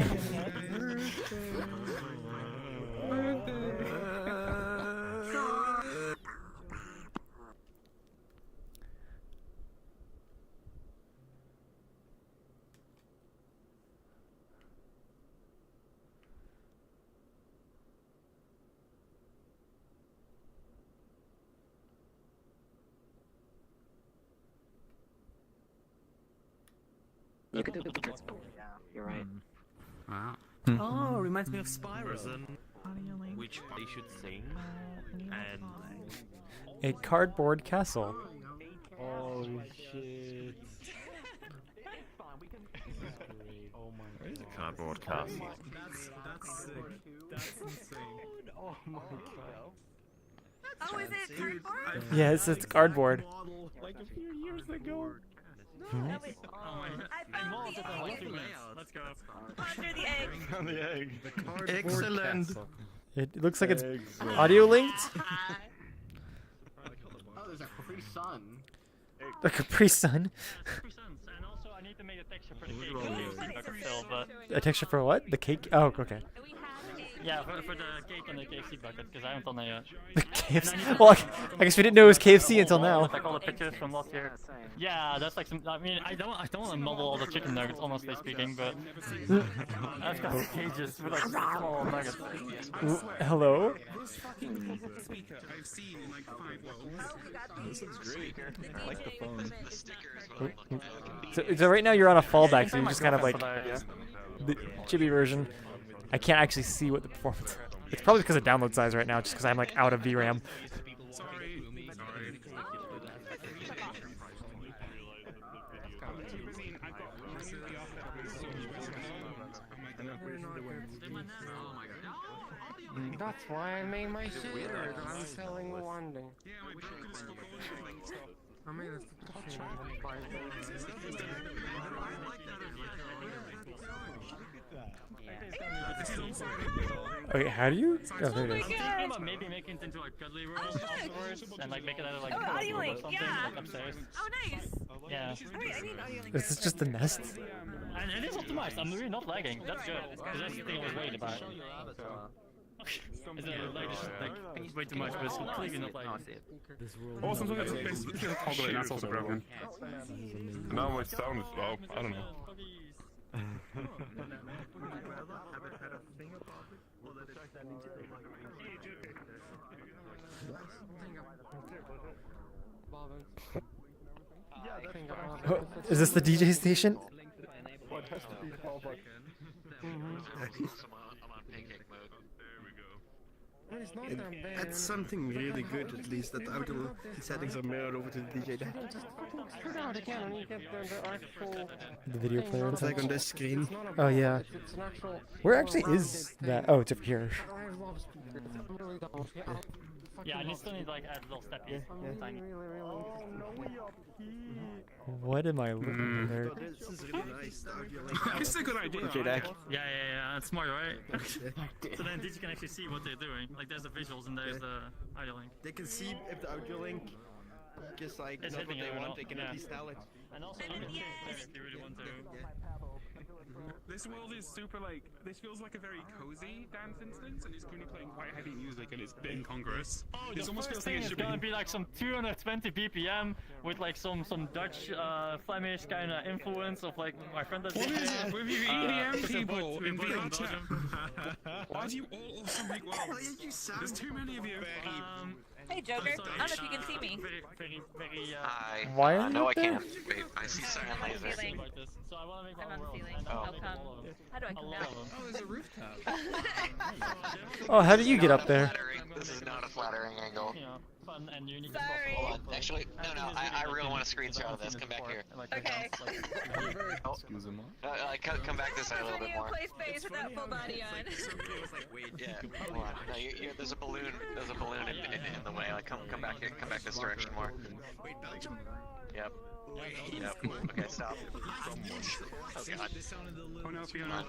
You could do the yeah, you're right. Wow. Oh, reminds me of Spiral. Which they should sing. And A cardboard castle. Oh shit. oh my god. Where's the cardboard castle? That's sick. That's insane. Oh my god. Oh, is it cardboard? Yes, it's cardboard. Like a few years ago. I found the egg. Let's go. Under the egg. On the egg. Excellent. It looks like it's audio linked. Oh, there's a Capri Sun. A Capri Sun. And also, I need to make a texture for the cake. Still, but A texture for what? The cake? Oh, okay. yeah, for the cake and the KFC bucket, because I haven't done that yet. The KFC. Well, I guess we didn't know it was KFC until now. Like all the pictures from last year. Yeah, that's like some. I mean, I don't want to model all the chicken nuggets, honestly speaking, but I've got cages with like small nuggets. Hello? This fucking speaker I've seen in like 5 worlds. This is great. I like the phone. The sticker is what I'm looking for. So right now you're on a fallback, so you're just kind of like the chibi version. I can't actually see what the performance is. It's probably because of download size right now, just because I'm like out of VRAM. Sorry. That's why I made my shirt. I'm selling one day. I mean, it's Okay, how do you? Oh, there it is. I'm thinking about maybe making it into like cuddly room afterwards, and like make it out of like audio or link, something yeah. like upstairs. Oh, nice. Yeah. Wait, I need audio link. Is this just the nest? And it is optimized. I'm really not lagging. That's good. Because that's the thing I was worried about. Is it like just like way too much, but it's completely not lagging. Also, it's basically a toggle and that's also broken. Now my sound is well, I don't know. Oh, is this the DJ station? What has to be fallback? That's something really good, at least, that the audio settings are mirrored over to the DJ deck. The video player. It's like on this screen. Oh yeah. Where actually is that? Oh, it's up here. Yeah, I still need like add little steppies. Tiny. What am I looking at there? This is really nice. This is a good idea. DJ deck. Yeah, that's smart, right? So then DJ can actually see what they're doing. Like there's the visuals and there's the audio link. They can see if the audio link just like It's not what hitting they it or want, not, they can yeah. at least tell it. And also you can change there if you really want to. This world is super like, this feels like a very cozy dance instance, and it's currently playing quite heavy music, and it's incongruous. This almost feels like it It's should be. gonna be like some 220 BPM with like some Dutch, Flemish kind of influence of like my friend that's What is it with you EDM people in Belgium. VRChat? Why do you all also make worlds? There's too many of you. Hey, Joker. I don't know if you can see me. Very, Why are No, you I there? can't. Wait, I see silent laser. I'm on the ceiling. Oh. Help come? How do I come down? Oh, there's a rooftop. Oh, how did you get up there? This is not a flattering angle. Fun and unique. Hold on. Actually, no. I really want a screenshot of this. Come back here. Okay. Excuse me. Come back this way a little bit more. Play space with that full body on. Yeah. Hold on. No, there's a balloon. There's a balloon in the way. Like, come back here. Come back this direction more. Wait, Belgium? Yep. Yep. Okay, stop. Oh god. Oh no, Fiona.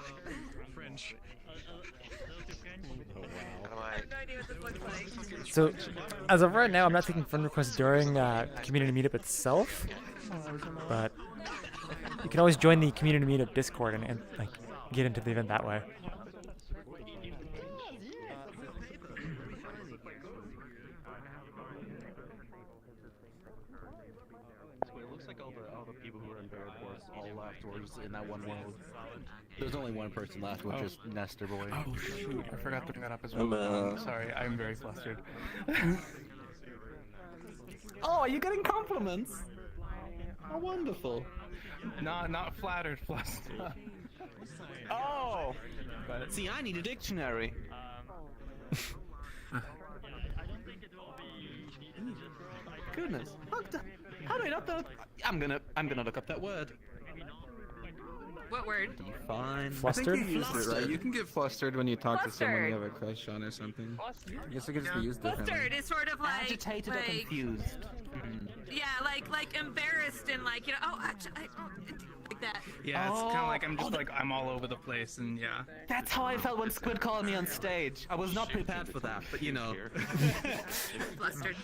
French. So, as of right now, I'm not taking friend requests during community meetup itself, but you can always join the community meetup Discord and like get into the event that way. It looks like all the people who were in Barrett Force all left or just in that one world. There's only one person left, which is Nestor Boy. Oh shoot, I forgot to bring that up as well. Sorry, I'm very flustered. Oh, are you getting compliments? How wonderful. Not flattered, flustered. Oh! But see, I need a dictionary. Goodness. How do I not know? I'm gonna look up that word. What word? Fine. Flustered? I think you used it, right? You can get flustered when you talk to someone you have a crush on or something. I guess it could just be used differently. Flustered is sort of like agitated or confused. Yeah, like embarrassed and like actually, like that. yeah, it's kind of like I'm just like I'm all over the place and yeah. That's how I felt when Squid called me on stage. I was not prepared for that, but you know. Flustered.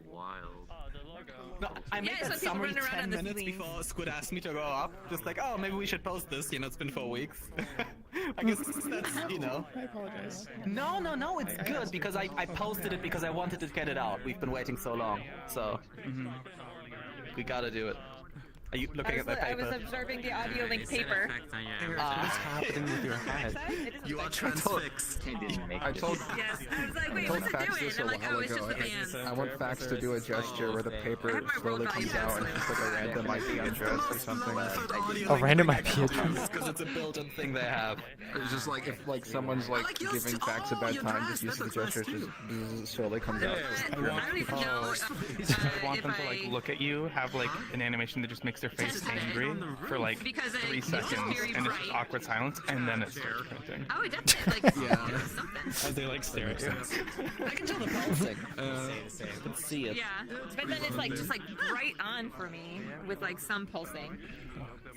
Wild. No, I made that some people summary run around 10 on this minutes lean. before Squid asked me to go up. Just like, oh, maybe we should post this. You know, it's been 4 weeks. I guess that's, you know. I apologize. No, it's good because I posted it because I wanted to get it out. We've been waiting so long, so we gotta do it. Are you looking at my I paper? was observing the audio link paper. What's happening with your head? You are transfixed. I told Yes, I was like, wait, told what's it Fax doing? this a I'm like, while oh, it's ago. just the bands. I want Fax to do a gesture where the paper slowly comes out and it's like a random IP address or something. A random IP address. Because it's a built-in thing they have. It's just like if like someone's like giving Fax a bad time, just use the gesture, just slowly comes out. I want them to like look at you, have like an animation that just makes their face angry for like 3 seconds, and it's just awkward silence, and then it starts printing. Oh, definitely. Like, something. As they like stare at you. I can tell the pulsing. I can see it. Yeah, but then it's like just like right on for me with like some pulsing.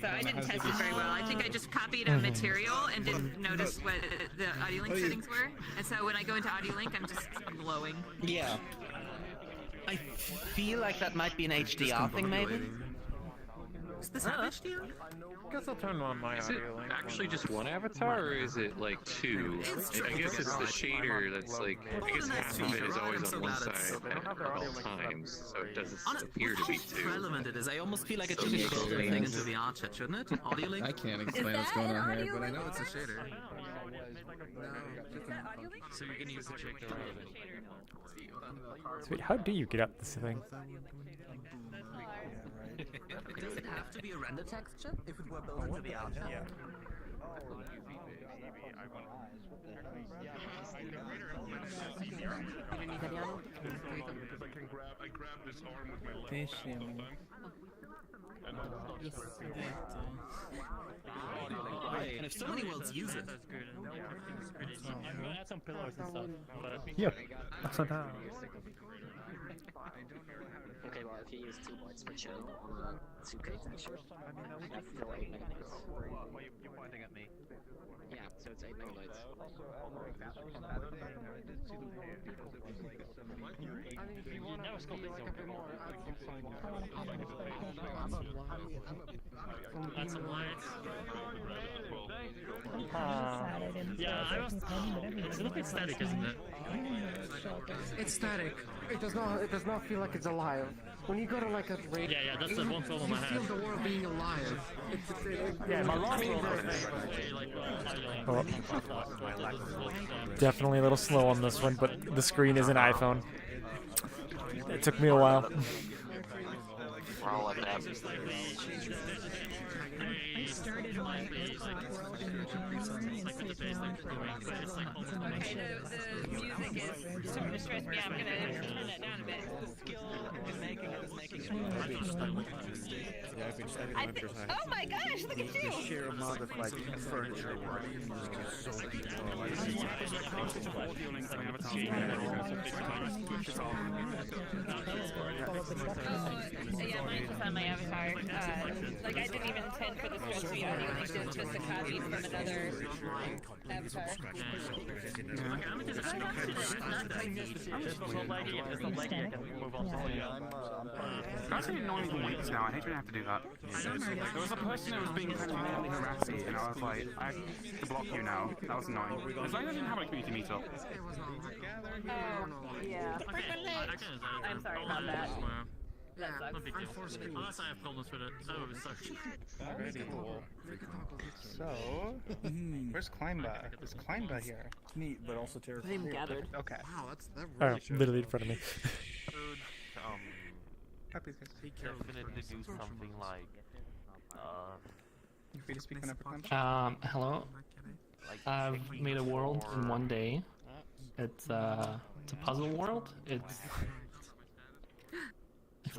So I didn't test it very well. I think I just copied a material and didn't notice what the audio link settings were. And so when I go into audio link, I'm just glowing. Yeah. I feel like that might be an HDR thing, maybe. Is this HDR? Guess I'll turn on my Is it audio link. actually just one avatar, or is it like two? I guess it's the shader that's like, I guess half of it is always on one side at all times, so it doesn't appear to be two. Relevant it is. I almost feel like it should be built thing into the VRChat, shouldn't it? Audio link? I can't explain what's going on here, but I know it's a shader. So you're gonna use the shader. Sweet, how do you get up this thing? Does it have to be a render texture if it were built into the VRChat? Yeah. I grab this arm with my left hand all the time. And if so many worlds use it. I'm gonna add some pillows and stuff. But Yep. So now. Okay, well, if you use 2 bytes per channel on a 2K texture, that's still 8 megabytes. You're pointing at me. Yeah, so it's 8 megabytes. you never scope things over. Add some lights. Yeah, I was. It's a little bit static, isn't it? It's static. It does not feel like it's alive. When you go to like a raid, Yeah, that's the one problem I you feel have. the world being alive. Yeah, my last Oh. Definitely a little slow on this one, but the screen is an iPhone. It took me a while. We're all like that. started my aircraft world in January and stayed around for a while. Okay, the music is starting to stress me out. I'm gonna turn that down a bit. Oh my gosh, look at you! The sheer amount of like furniture work is so beautiful. Yeah, mine's just on my avatar. Like, I didn't even intend for the stress to be on you. Like, it was just a copy from another avatar. That's been annoying for weeks now. I hate when I have to do that. There was a person that was being kind of really harassing, and I was like, I have to block you now. That was annoying. As long as I didn't have a community meetup. Yeah. I'm sorry about that. That sucks. No big deal. Unless I have problems with it. Oh, sorry. Very cool. So, where's kleinba? Is kleinba here? Neat, but also terrifying. Gathered. Okay. Wow, that really Alright, shows literally in front of me. Definitely do something like, You free to speak whenever kleinba? Hello. I've made a world in one day. It's a puzzle world. It's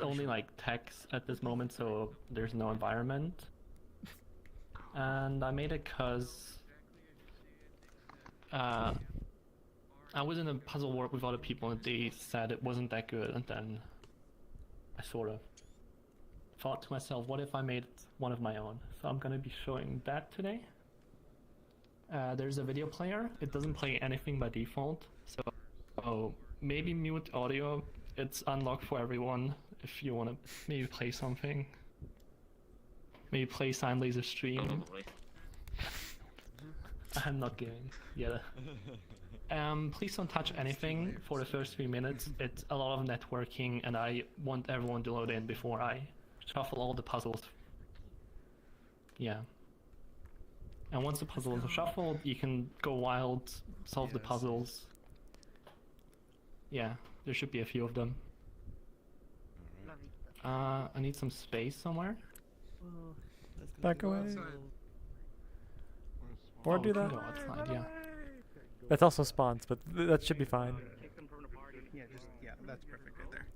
only like text at this moment, so there's no environment. And I made it because I was in a puzzle world with other people and they said it wasn't that good, and then I sort of thought to myself, what if I made one of my own? So I'm gonna be showing that today. There's a video player. It doesn't play anything by default, so maybe mute audio. It's unlocked for everyone if you want to maybe play something. Maybe play Sign Laser stream. I'm not giving. Yeah. Please don't touch anything for the first 3 minutes. It's a lot of networking, and I want everyone to load in before I shuffle all the puzzles. Yeah. And once the puzzles are shuffled, you can go wild, solve the puzzles. Yeah, there should be a few of them. I need some space somewhere. Back away. Or do that. Go outside, yeah. That's also spawns, but that should be fine. Yeah, that's perfect right there.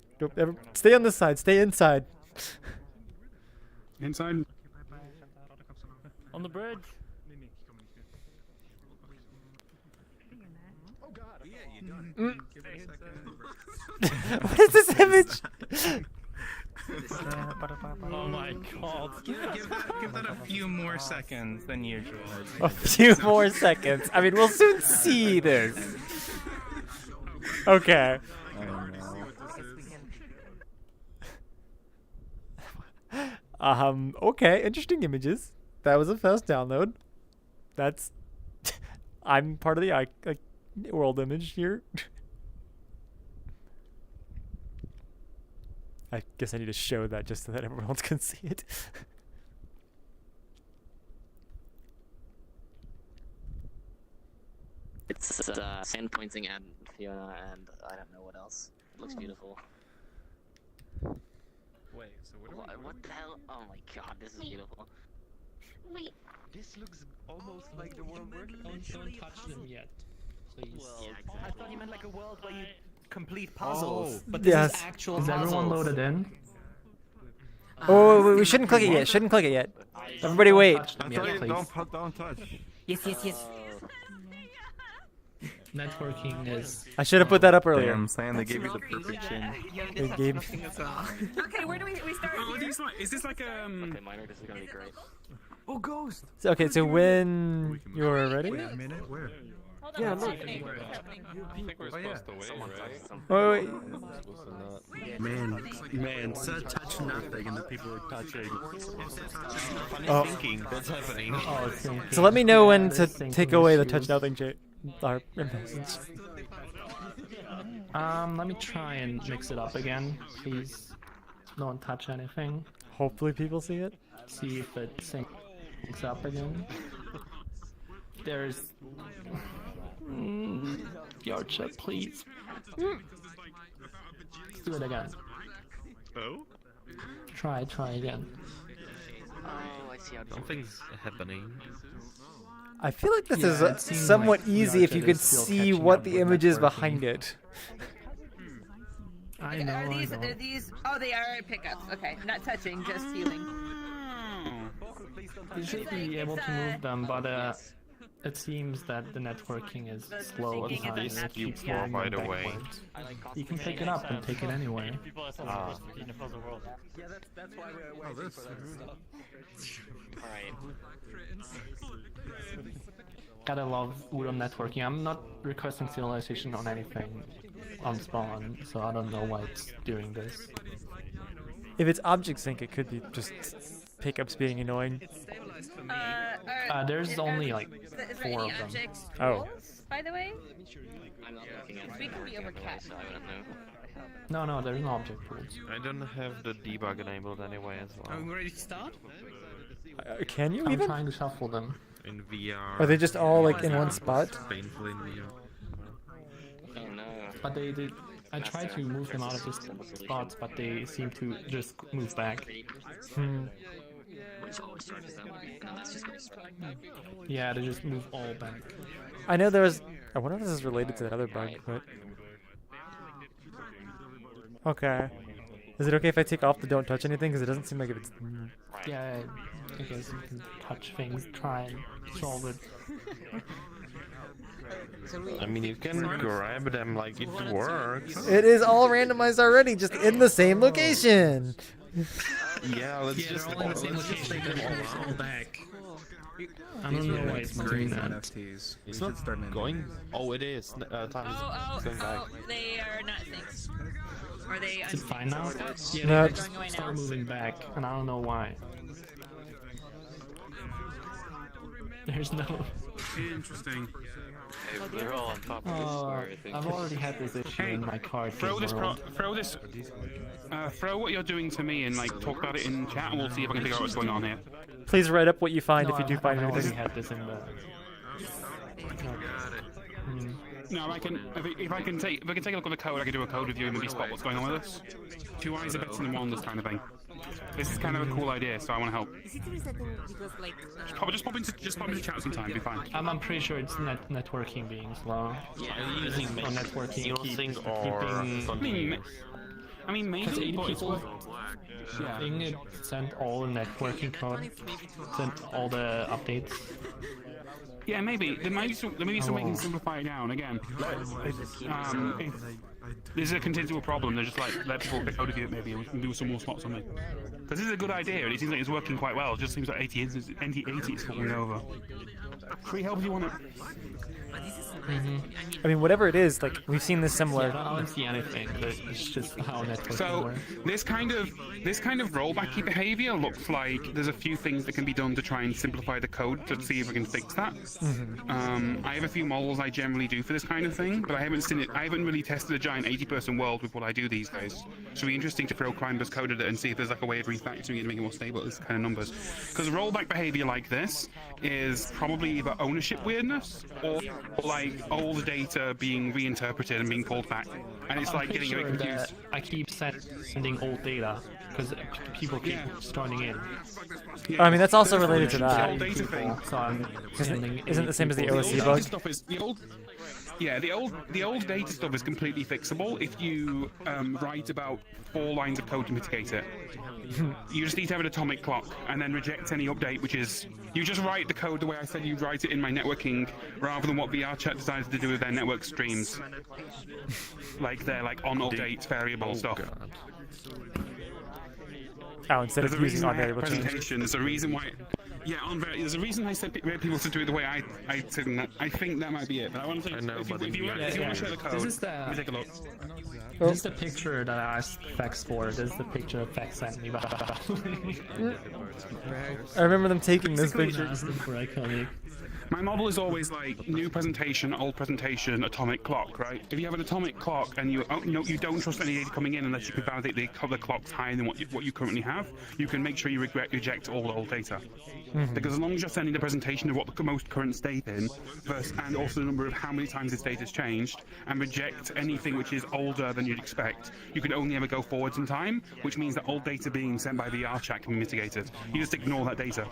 Go, stay on this side. Stay inside. Inside. On the bridge. What is this image? Oh my god. Give that a few more seconds than usual. A few more seconds. I mean, we'll soon see this. Okay. Okay, interesting images. That was a first download. That's... I'm part of the world image here. I guess I need to show that just so that everyone else can see it. It's sand pointing at Fiona and I don't know what else. It looks beautiful. Wait, so what the hell? Oh my god, this is beautiful. Wait. This looks almost like the world we're Don't touch them yet, please. Well, I thought you meant like a world where you complete puzzles. But this is is actual Is everyone puzzles. loaded in? Oh, we shouldn't click it yet. Shouldn't click it yet. Everybody wait. Don't touch. Yes, yes, yes. Networking is... I should have put that up earlier. I'm saying they gave you the perfect chin. They gave me... Okay, where do we start here? Is this like a... Okay, Minor, this is gonna be great. Oh, ghost! Okay, so when you're ready? Wait a minute, where? Yeah, look. I think we're supposed to wait, Wait. Man, said touch nothing and the people are touching. Oh. Thinking, that's happening. So let me know when to take away the touch nothing message. Let me try and mix it up again, please. Don't touch anything. Hopefully people see it. See if it syncs up again. There's... VRChat, please. Let's do it again. Oh? Try again. Oh, I Something's happening. I feel like this Yeah, it is seems somewhat like easy if VRChat you could is still see catching what up the with image is networking. behind it. I know, Are these, I know. are these, oh, they are pickups. Okay, not touching, just feeling. You should be able to move them, but it seems that the networking is slow at times. It keeps going by the way. backwards. You can pick it up and take it anyway. Gotta love Udon networking. I'm not requesting serialization on anything on spawn, so I don't know why it's doing this. If it's object sync, it could be just pickups being annoying. There's only like Is there 4 any of them. objects Oh. rules, by the way? I'm not looking at We can be overcat. so I wouldn't know. No, there's no object rules. I don't have the debug enabled anyway as well. Are we ready to start? Can you I'm even? trying to shuffle them. In VR. Are they just all like in one spot? Painful in VR. Oh no. But I tried to move them out of the spots, but they seem to just move back. Which always charges that way. No, that's just Yeah, they just move all back. I know there's. I wonder if this is related to that other bug, but. Okay. Is it okay if I take off the don't touch anything? Because it doesn't seem like if it's. Yeah, I guess you can touch things, try and solve it. I mean, you can grab them like it works. It is all randomized already, just in the same location. Yeah, let's just all in the same location, take them all back. I don't know why it's doing that. NFTs. It's not going. Oh, it is. Time is going back. They are not things. Are they? Is it fine now? Yeah, No, they just start moving back, and I don't know why. There's no. Interesting. They're all on top of this square, I think. I've already had this issue in my card. Throw what you're doing to me and like talk about it in chat, and we'll see if I can figure out what's going on here. Please write up what you find if you do I've find already anything. had this in the. No, I can. If I can take a look at the code, I can do a code with you and maybe spot what's going on with us. 2 eyes are better than 1, this kind of thing. This is kind of a cool idea, so I want to help. Is it resetting because like? Just pop into chat sometime, be fine. I'm pretty sure it's networking being slow. Yeah, I'm using networking using keeping. I mean, maybe 80 but it's people. worth- I think it sent all the networking code, sent all the updates. Yeah, maybe. There may be some way you can simplify it down again. If there's a continual problem, they're just like, let people pick out of it maybe, and we can do some more spots on it. Because this is a good idea, and it seems like it's working quite well. It just seems like 80 is falling over. Free help if you want it. I mean, whatever it is, like we've seen this similar. I don't see anything, but it's just how networking So works. this kind of rollbacky behavior looks like there's a few things that can be done to try and simplify the code to see if we can fix that. I have a few models I generally do for this kind of thing, but I haven't seen it. I haven't really tested a giant 80-person world with what I do these days. So it'd be interesting to throw Kleinba's code at it and see if there's like a way of refactoring it and making it more stable. This kind of numbers, because rollback behavior like this is probably either ownership weirdness or like old data being reinterpreted and being pulled back, and it's like getting a bit confused. I keep sending old data because people keep joining in. I mean, that's also related to The that. old data thing. So I'm sending Isn't the same as the The old OSC data bug? stuff is the old data stuff is completely fixable if you write about 4 lines of code to mitigate it. You just need to have an atomic clock and then reject any update, which is you just write the code the way I said you'd write it in my networking, rather than what VRChat decided to do with their network streams, like their on update variable stuff. Oh, instead There's of a using reason on I had a variable change. presentation. There's a reason why. Yeah, there's a reason I said people to do it the way I said that. I think that might be it. But I want to say, if you want to share the code, This is let me take a look. This is the picture that I asked Fex for. This is the picture Fex sent me. I remember them taking this picture. My model is always like new presentation, old presentation, atomic clock, right? If you have an atomic clock and you don't trust any data coming in unless you can validate the clock's higher than what you currently have, you can make sure you reject all the old data. Because as long as you're sending the presentation of what the most current state in, and also the number of how many times this data has changed, and reject anything which is older than you'd expect, you can only ever go forwards in time, which means that old data being sent by VRChat can be mitigated. You just ignore that data.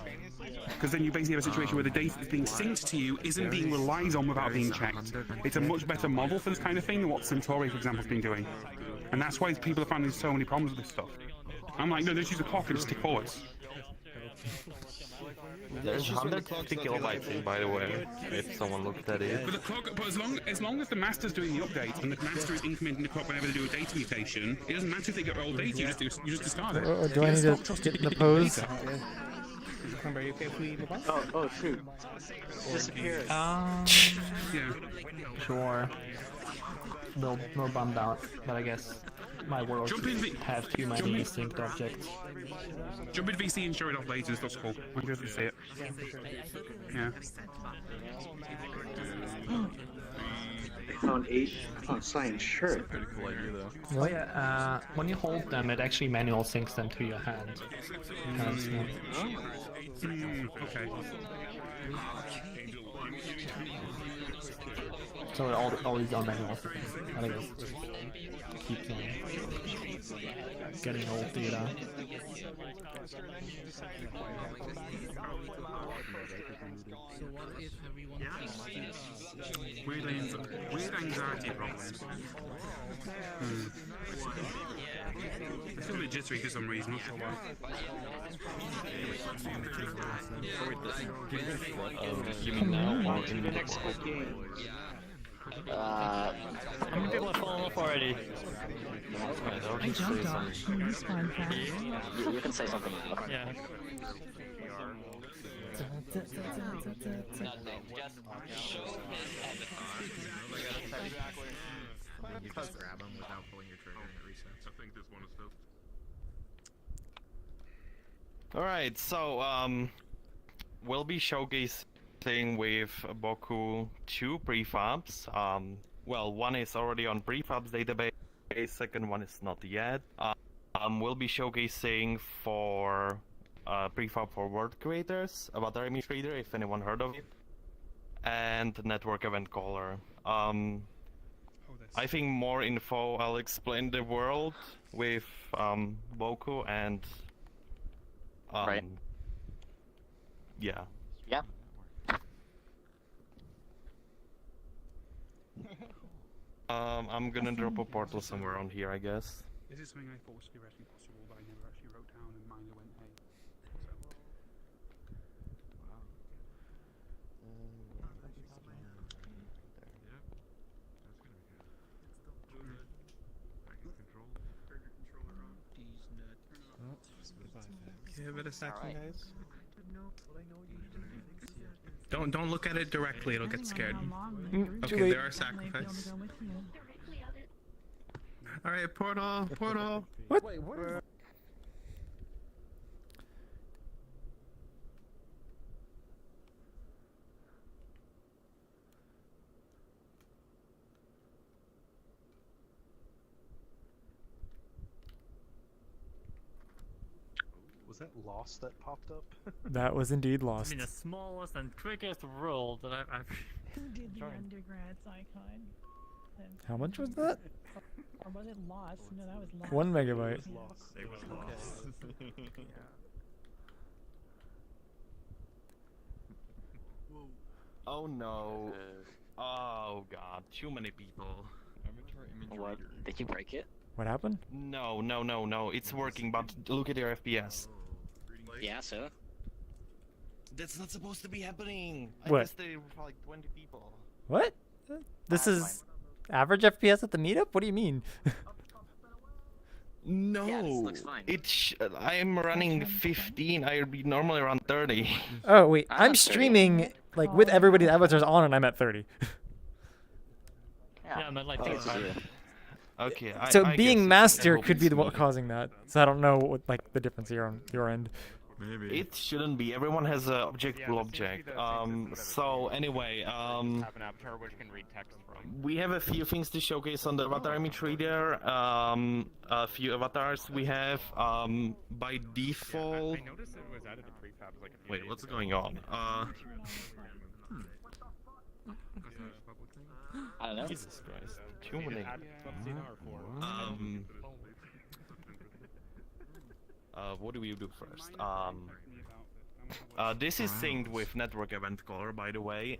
Because then you basically have a situation where the data that's being synced to you isn't being relied on without being checked. It's a much better model for this kind of thing than what Centauri, for example, has been doing. And that's why people are finding so many problems with this stuff. I'm like, no, just use a clock and just tick forwards. There's 150 kilobytes in, by the way, if someone looked at it. But the clock, but as long as the master's doing the update and the master is incrementing the clock whenever they do a data mutation, it doesn't matter if they get old data. You just discard it. Do I need to get in the pose? Oh shoot. Disappeared. Yeah. Sure. No bummed out, but I guess my world have too many synced objects. Jump in VC and show it off later, that's cool. I'm good to see it. Yeah. I found 8 signed shirt. Pretty cool idea though. Oh yeah, when you hold them, it actually manual syncs them to your hand. Okay. So all these are manual settings. I guess just keep them getting old data. Weird anxiety problems. I feel a bit jittery for some reason, not sure why. You mean now or in the next game? How many people have fallen off already? I jumped off. You can say something now. Yeah. You just grab them without pulling your trigger and it resets. I think this one is still. Alright, so we'll be showcasing with Boku 2 prefabs. Well, one is already on prefabs database, second one is not yet. We'll be showcasing for prefab for world creators, AvatarImageReader, if anyone heard of it, and network event caller. I think more info, I'll explain the world with Boku and right. Yeah. Yeah. I'm gonna drop a portal somewhere on here, I guess. This is something I thought was theoretically possible, but I never actually wrote down, and mine went, hey. Give it a second, guys. Don't look at it directly, it'll get scared. Okay, there are sacrifices. Alright, portal. What? Wait, what is... Was that Lost that popped up? That was indeed Lost. I mean, the smallest and quickest world that I've Did the undergrads icon. How much was that? Or was it Lost? No, that was Lost. 1 megabyte. It was Lost. Oh no. Oh god, too many people. What? Did you break it? What happened? No. It's working, but look at your FPS. Yeah, so? That's not supposed to be happening. I What? guess there were like 20 people. What? This is average FPS at the meetup? What do you mean? No, Yeah, this looks fine. I am running 15. I normally run 30. Oh wait, I'm streaming like with everybody's avatars on, and I'm at 30. Yeah, but like Okay. So I being guess master I could be hope the it's one causing that. So I don't know what like the difference here on your end. Maybe. It shouldn't be. Everyone has a objectable object. So anyway, have an avatar which can read text from. we have a few things to showcase on the AvatarImageReader. A few avatars we have. By default. I noticed it was added to prefab. Wait, what's going on? I don't know. Jesus Christ. Too many. What do we do first? This is synced with network event caller, by the way.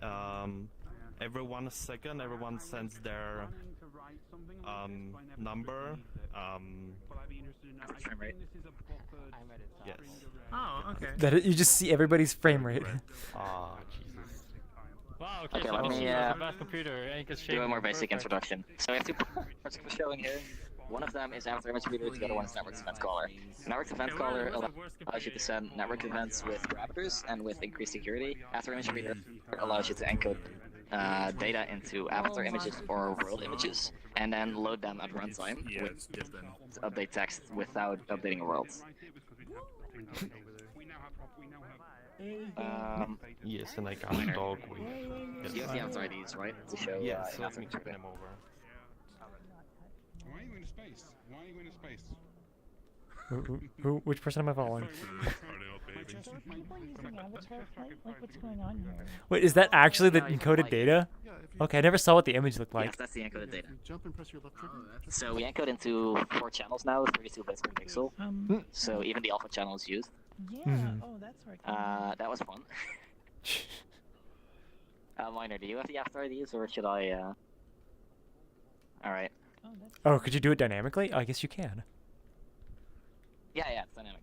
Every 1 second, everyone sends their number. Frame rate. Yes. Oh, okay. That you just see everybody's frame rate. Ah, Jesus. Wow, Okay, so let me best computer, and it's do a more basic introduction. So we have two parts of the show in here. One of them is AvatarImageReader, the other one is Network Event Caller. Network Event Caller allows you to send network events with parameters and with increased security. AvatarImageReader allows you to encode data into avatar images or world images, and then load them at runtime with update text without updating your worlds. Yes, and I can't talk with. You have the avatar IDs, right? To show Yes, in let me AvatarImageReader. check them over. Why are you going to space? Why are you going to space? Which person am I following? People using avatar type? Like, what's going on here? Wait, is that actually the encoded data? Okay, I never saw what the image looked like. Yes, that's the encoded data. So we encode into 4 channels now, 32 bits per pixel. So even the alpha channel is used. Yeah. Oh, that's where it came from. That was fun. Minor, do you have the avatar IDs, or should I? All right. Oh, could you do it dynamically? I guess you can. Yeah, it's dynamic.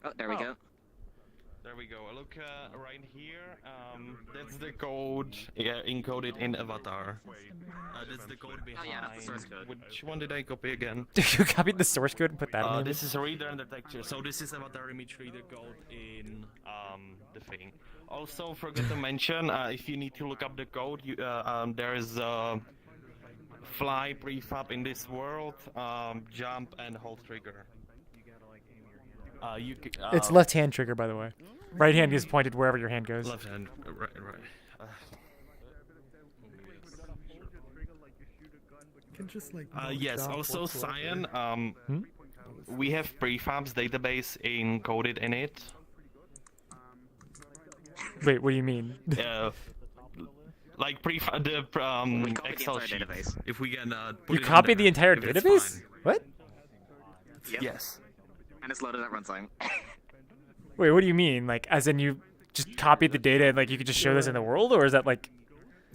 Oh, there we go. There we go. Look right here. That's the code encoded in Avatar. That's the code behind. Oh yeah, that's the source code. Which one did I copy again? You copied the source code and put that in the This image? is a reader and the texture. So this is AvatarImageReader code in the thing. Also, forgot to mention, if you need to look up the code, you, there is a fly prefab in this world, jump and hold trigger. It's left hand trigger, by the way. Right hand is pointed wherever your hand goes. Left hand, right. Yes, also Cyan, we have prefabs database encoded in it. Wait, what do you mean? Like the Excel sheet. Database. If we can put You it on copied there, the entire if it's database? fine. What? Yep. Yes. And it's loaded at runtime. Wait, what do you mean? Like, as in you just copied the data and like you could just show this in the world, or is that like?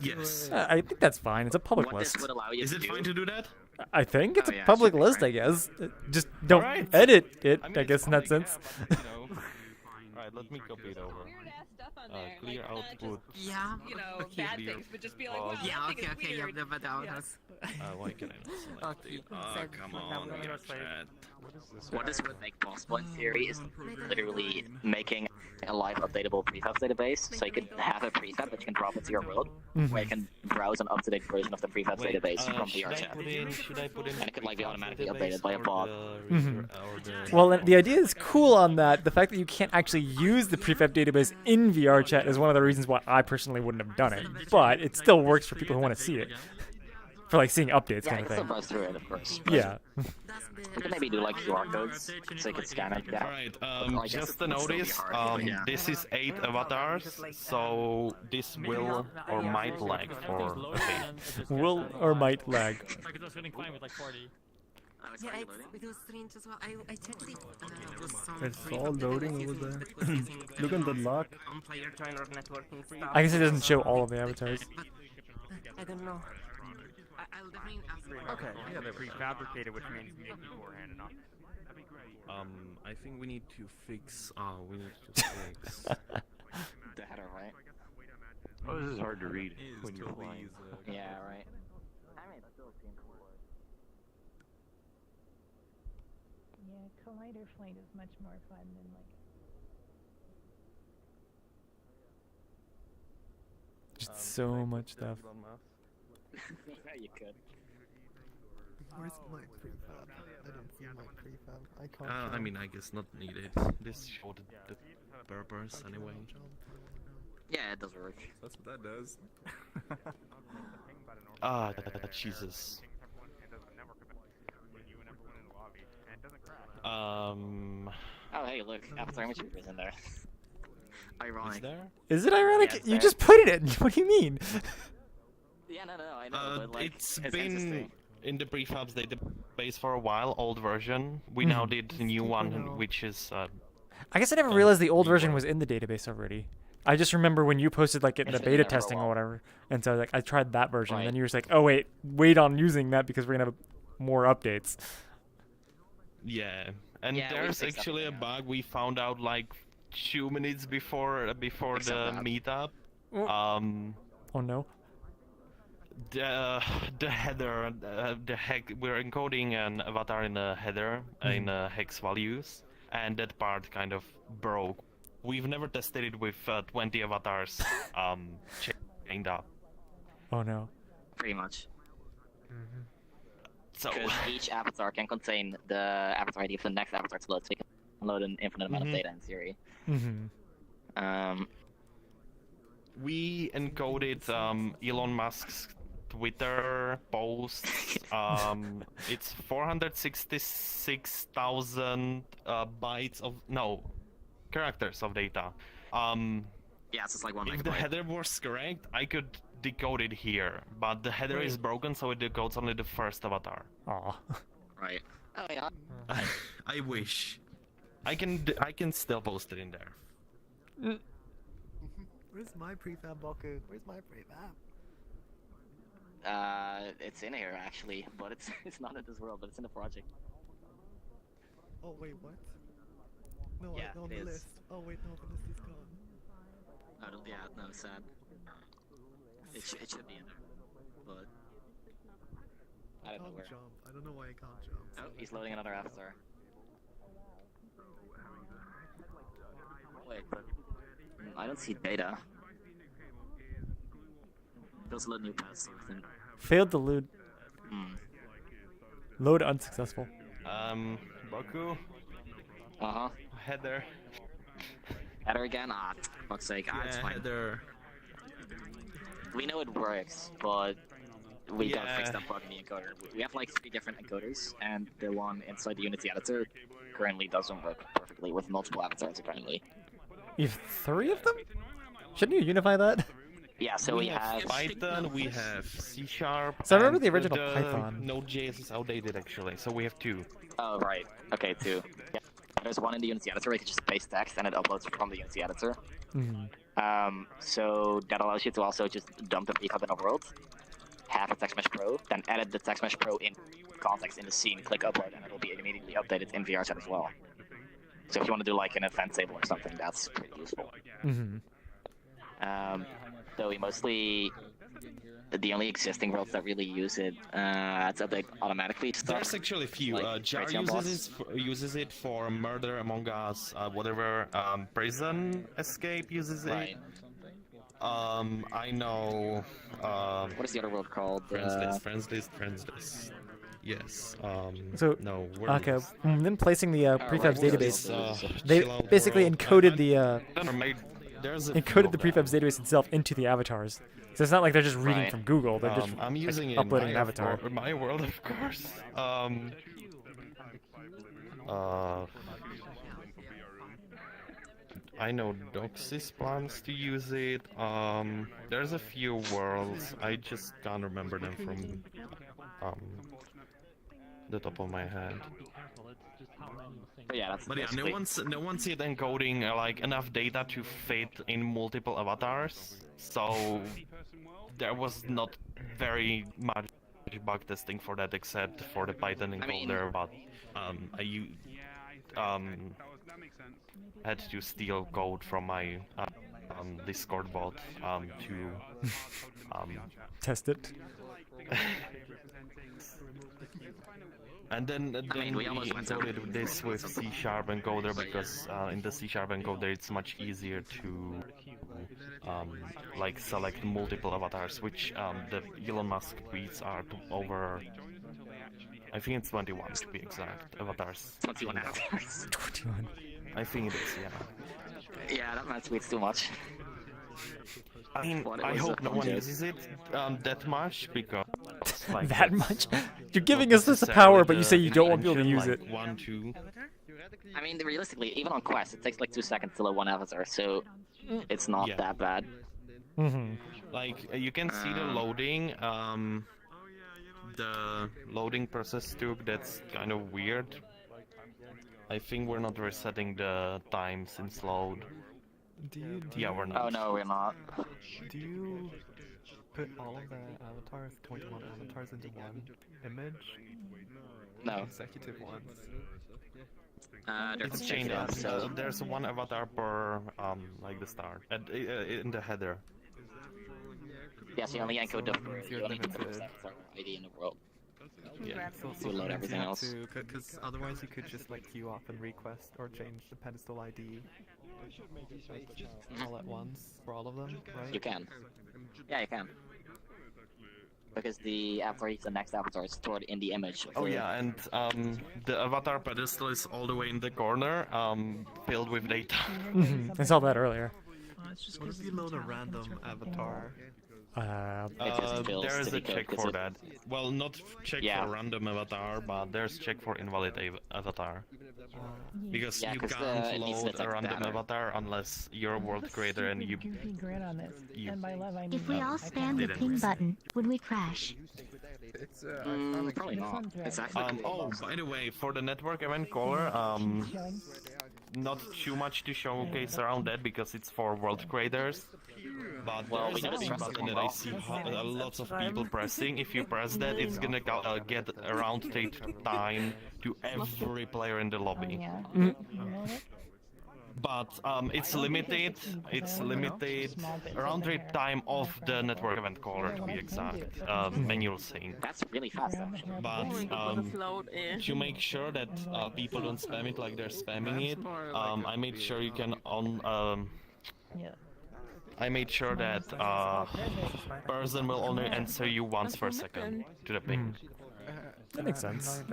Yes. I think that's fine. It's a public What list. this would allow you Is to it do. fine to do that? I think it's Oh, a yeah, it public should be list, fine. I guess. Just don't Alright. edit it, I mean, I it's guess, in that public, sense. yeah, but, you know. Alright, let me copy it over. Clear output. Yeah. You know, bad things, but just be like, wow, Yeah, that thing is okay, weird. yeah, but Why can I not select it? Come on, VRChat. What this would make possible in theory is literally making a live updatable prefab database. So you could have a prefab that you can drop into your world, where you can browse an up-to-date version of the prefab database from VRChat. Should I put in And it could like be automatically updated by a bot. Well, and the idea is cool on that. The fact that you can't actually use the prefab database in VRChat is one of the reasons why I personally wouldn't have done it. But it still works for people who want to see it. For like seeing updates Yeah, kind you of can still thing. browse through it, of course. Yeah. You could maybe do like QR codes, so you could scan it. Yeah. Alright, just a notice, this is 8 avatars, so this will or might lag for a bit. Will or might lag. Like, it was running fine with like 40. Yeah, it was strange as well. I checked it. It's all loading over there. Look at the lock. On player joiner networking stuff. I guess it doesn't show all of the avatars. I don't know. I'll definitely ask. Okay, yeah, they're prefabricated, which means made beforehand and not. I think we need to fix, we need to fix. The header, right? Oh, this is hard to read when you're flying. Yeah, right. I mean, it still seems cool. Yeah, Collider Flight is much more fun than like. Just so much stuff. Yeah, you could. Where's my prefab? I don't see my prefab. I can't. I mean, I guess not needed. This showed the purpose anyway. Yeah, it does work. That's what that does. Jesus. Oh, hey, look, AvatarImageReader is in there. Ironic. Is there? Is it ironic? Yeah, it's you there. just put it in. What do you mean? Yeah, no, I know, but like, It's it's been interesting. in the prefabs database for a while, old version. We now did the new one, which is... I guess I never realized the old version was in the database already. I just remember when you posted like it in the It's been beta there for a testing or while. whatever, and so like I tried that version, and then Right. you were just like, oh wait on using that because we're gonna have more updates. Yeah, and Yeah, we there's fixed actually a bug we found out like 2 minutes before the meetup. Oh no. The header, we're encoding an avatar in a header in hex values, and that part kind of broke. We've never tested it with 20 avatars chained up. Oh no. Pretty much. So Because each avatar can contain the avatar ID of the next avatar to load, so you can load an infinite amount of data in theory. we encoded Elon Musk's Twitter posts. It's 466,000 bytes of characters of data. Yeah, so it's like 1 If the megabyte. header was correct, I could decode it here, but the header is broken, so it decodes only the first avatar. Aw. Right. Oh yeah. I wish. I can still post it in there. Where's my prefab, Boku? Where's my prefab? It's in here actually, but it's not in this world, but it's in the project. Oh wait, what? No, Yeah, on it the is. list. Oh wait, no, the list is gone. Yeah, no, it's sad. It should be in there, but I don't know Can't where. jump. I don't know why I can't jump. Oh, he's loading another avatar. Wait, but I don't see data. Those load new paths or something. Failed to load. Load unsuccessful. Boku. Header. Header again? Ah, for fuck's sake. It's fine. Header. We know it works, but we gotta fix Yeah. that bug in the encoder. We have like 3 different encoders, and the one inside the Unity editor currently doesn't work perfectly with multiple avatars apparently. You have 3 of them? Shouldn't you unify that? Yeah, so we have Python, we have C#. So I remember and the original Python. Node.js is outdated actually, so we have 2. Oh, right. Okay, 2. Yeah. There's one in the Unity editor where you can just paste text and it uploads from the Unity editor. So that allows you to also just dump the prefab in a world, have a text mesh pro, then edit the text mesh pro in context in the scene, click upload, and it'll be immediately updated in VRChat as well. So if you want to do like an event table or something, that's pretty useful. Though we mostly, the only existing worlds that really use it, it's update automatically. There's actually a few. Like Jar uses it for Murder Among Us, whatever. Prison Escape uses it. I know. What is the other world called? Friends list. Yes. So, no. okay, then placing the prefabs Word database, is, they chill out basically world. encoded the There's a encoded the prefabs database itself into the avatars. So it's not like they're just reading Right. from Google; they're just I'm using it uploading in an avatar. my world, of course. I know Doxys plans to use it. There's a few worlds. I just can't remember them from the top of my head. But yeah, that's But yeah, no basically- one's yet encoding like enough data to fit in multiple avatars. So there was not very much bug testing for that, except for the Python encoder. But had to steal code from my Discord bot to Test it. And then we encoded this with C# encoder because in the C# encoder it's much easier to like select multiple avatars, which the Elon Musk tweets are over. I think it's 21 to be exact avatars. 21 avatars. 21. I think it is, yeah. Yeah, that man tweets too much. I mean, What I was hope the no one joke? uses it that much because like That it's much? You're giving not us this necessarily power, but you the say you don't want people to intention, use like it. 1, 2. I mean, realistically, even on Quest, it takes like 2 seconds to load one avatar, so it's not Yeah. that bad. Like you can see the loading. The loading process took. That's kind of weird. I think we're not resetting the time since load. Yeah, we're not. Oh no, we're not. Do you put all of the avatars, 21 avatars into one image? No. Consecutive ones. They're It's consecutive, changed. so There's one avatar per like the start in the header. yes, you only encode the ID in the world. Yeah. To load everything else. Because otherwise you could just like queue up and request or change the pedestal ID all at once for all of them, right? You can. Yeah, you can. Because the avatar is the next avatar is stored in the image. Oh yeah, and the avatar pedestal is all the way in the corner, filled with data. I saw that earlier. What if you load a random avatar? There is a check for that. Well, not check for random avatar, but there's check for invalid avatar. Because you can't load a random avatar unless you're a world creator and you. And by love, I mean If we all spam the didn't. ping button, would we crash? It's probably not. It's actually Oh, by the way, for the network event caller, not too much to showcase around that because it's for world creators. But there's a big button that I see lots of people pressing. If you press that, it's gonna get a round trip time to every player in the lobby. But it's limited. It's limited round trip time of the network event caller to be exact. Manual saying. That's really fast. Actually. But to make sure that people don't spam it like they're spamming it, I made sure you can I made sure that person will only answer you once per second to the ping. That makes sense.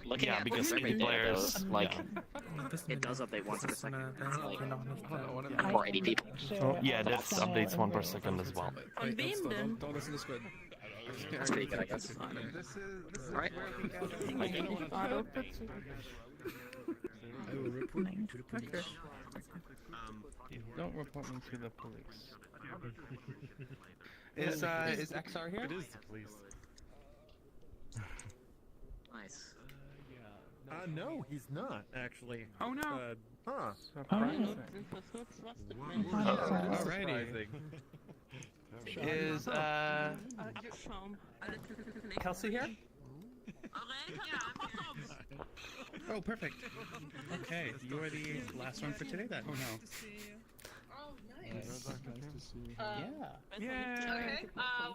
Looking at because every 80 day, players, though, like it does update once per second. Like for 80 people. Yeah, that updates 1 per second as well. On Beam then. That's pretty good, I guess. Alright. Don't report me to the police. Is XR here? It is the police. Nice. No, he's not actually. Oh no. Alrighty. Is Kelseu here? Oh, perfect. Okay, you are the last one for today then. Oh no. Okay.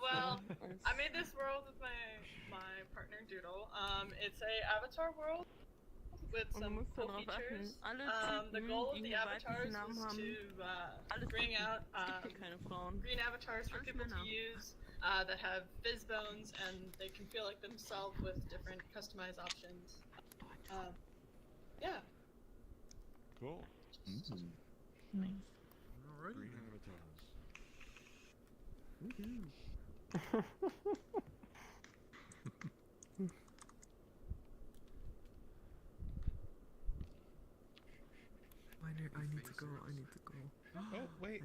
Well, I made this world with my partner Doodle. It's a avatar world with some cool features. The goal of the avatars is to bring out green avatars for people to use that have fizz bones and they can feel like themselves with different customized options. Yeah. Cool. Nice. Green I need to go. Oh, wait.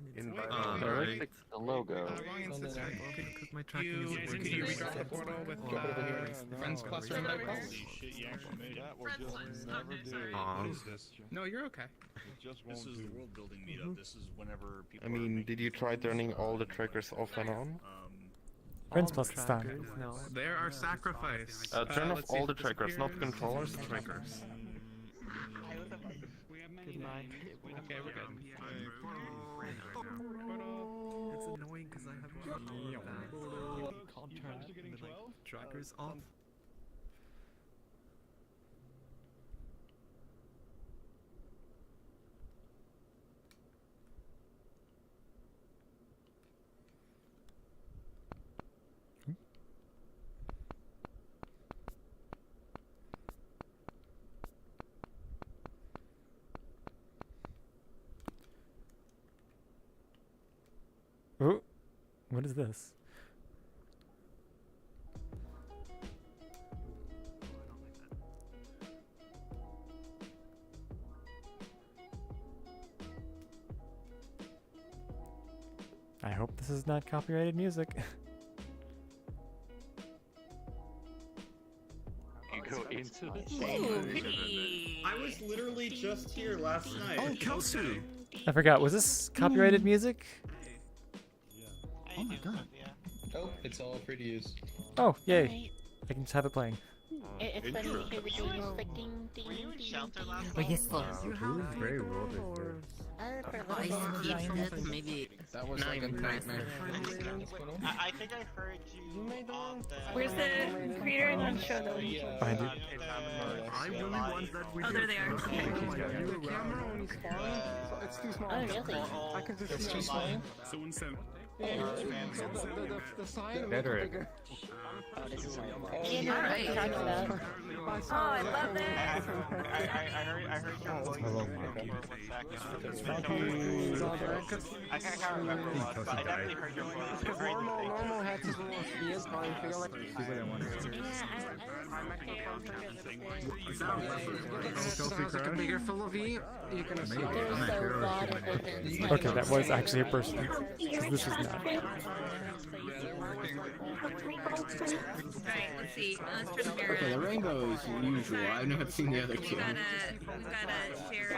Fix the logo. Because my tracking isn't Could working. you redrop the portal with friends plus or invite plus? That will just never do. No, you're okay. This is the world building meetup. This is whenever people. I mean, did you try turning all the trackers off and on? Friends plus this time. No. There are sacrifice. Turn off let's see all if the this trackers, not appears. controllers, trackers. Good night. Okay, we're good. It's annoying because I haven't done all of that. Can't turn the trackers off. Ooh, what is this? I hope this is not copyrighted music. You go into the I was literally just here last night. Oh, Kelseu! I forgot. Was this copyrighted music? Oh my god. Oh, it's all free to use. Oh, yay! I can just have it playing. It's funny because we do the ding ding ding. Oh, yes, Very well done. Maybe That was like a nightmare. I think I heard you on the... Where's the creator and then show them? Behind you. Oh, there they are. It's too small. Oh, really? I can just It's see too it. small? Someone sent. The sign Better. bigger. Yeah, Alright. talking about. Oh, I love that. I heard your voice for 1 second. I can't remember what, but I definitely heard your voice. Because normal heads is more obvious, but I feel like... Sounds like a bigger full of you. You're gonna see. There's a lot of events. Okay, that was actually a person. 'Cause this is not. Right, let's see. Let's turn the camera. Okay, the rainbow is usual. I've not seen the other two. We gotta share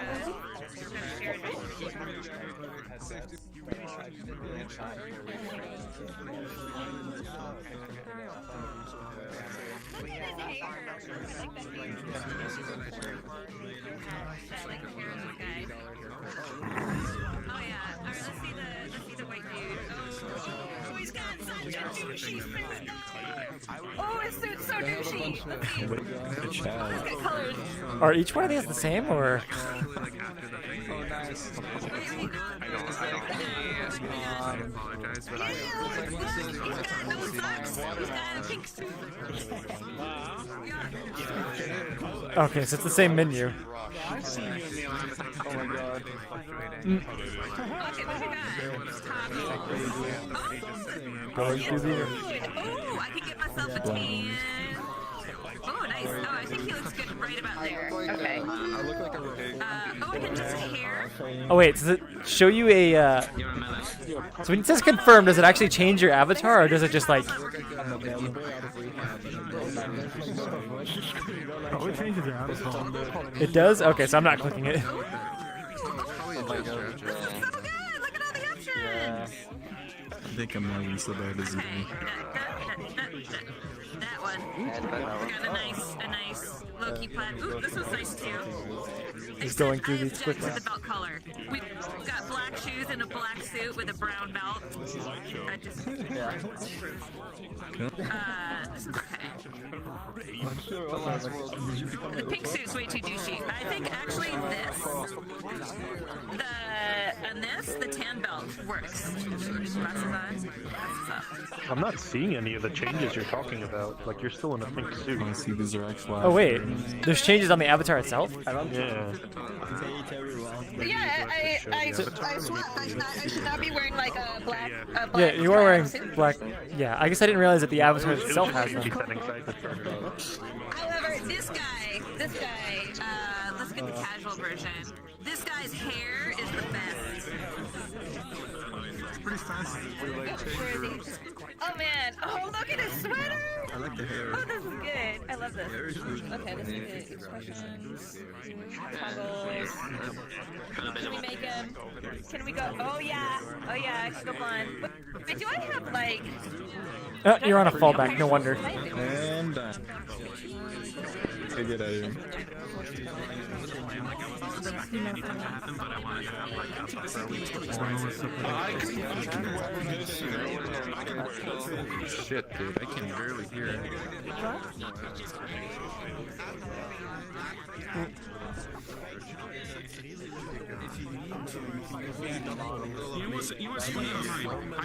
Oh yeah. Alright, let's see the white dude. Oh, he's got such a douchey suit. Oh, his suit's so douchey. Let's see. He's got colors. Are each one of these the same, or? I apologize, but He's got no socks. He's got a pink suit. Okay, so it's the same menu. I've seen you in the Avatar. Oh my god. Mm. Okay, what you got? Going through the. Oh, I can get myself a tan. Oh, nice. Oh, I think he looks good right about there. Okay. I look like a robot. Oh, I can just hair. Oh wait, does it show you a? So when it says confirm, does it actually change your avatar, or does it just like? Oh, it changes your avatar. It does. Okay, so I'm not clicking it. Oh my god. This is so good. Look at all the options. I think I'm not even so bad as you. That one. Got a nice low-key plaid. Ooh, this was nice too. Just going through these Quick quickly. with the belt color. We've got black shoes and a black suit with a brown belt. I just. This is okay. The pink suit's way too douchey. I think actually the tan belt works. Glasses on. I'm not seeing any of the changes you're talking about. Like, you're still in a pink suit. I see these are X-Flash. Oh wait, there's changes on the avatar itself. Yeah. Yeah, I swapped. I should not be wearing like a black. Yeah, you are wearing black. Yeah, I guess I didn't realize that the avatar itself has them. However, this guy, let's get the casual version. This guy's hair is the best. Pretty fast. Oh man! Oh, look at his sweater! I like the hair. Oh, this is good. I love this. Okay, this is good. Expressions. Toggles. Can we make him? Can we go? Oh yeah! Oh yeah! I should go blonde. Wait, do I have like? You're on a fallback. No wonder. And done. Okay, get out of here. Shit, dude, I can barely hear it. You know what's funny online? I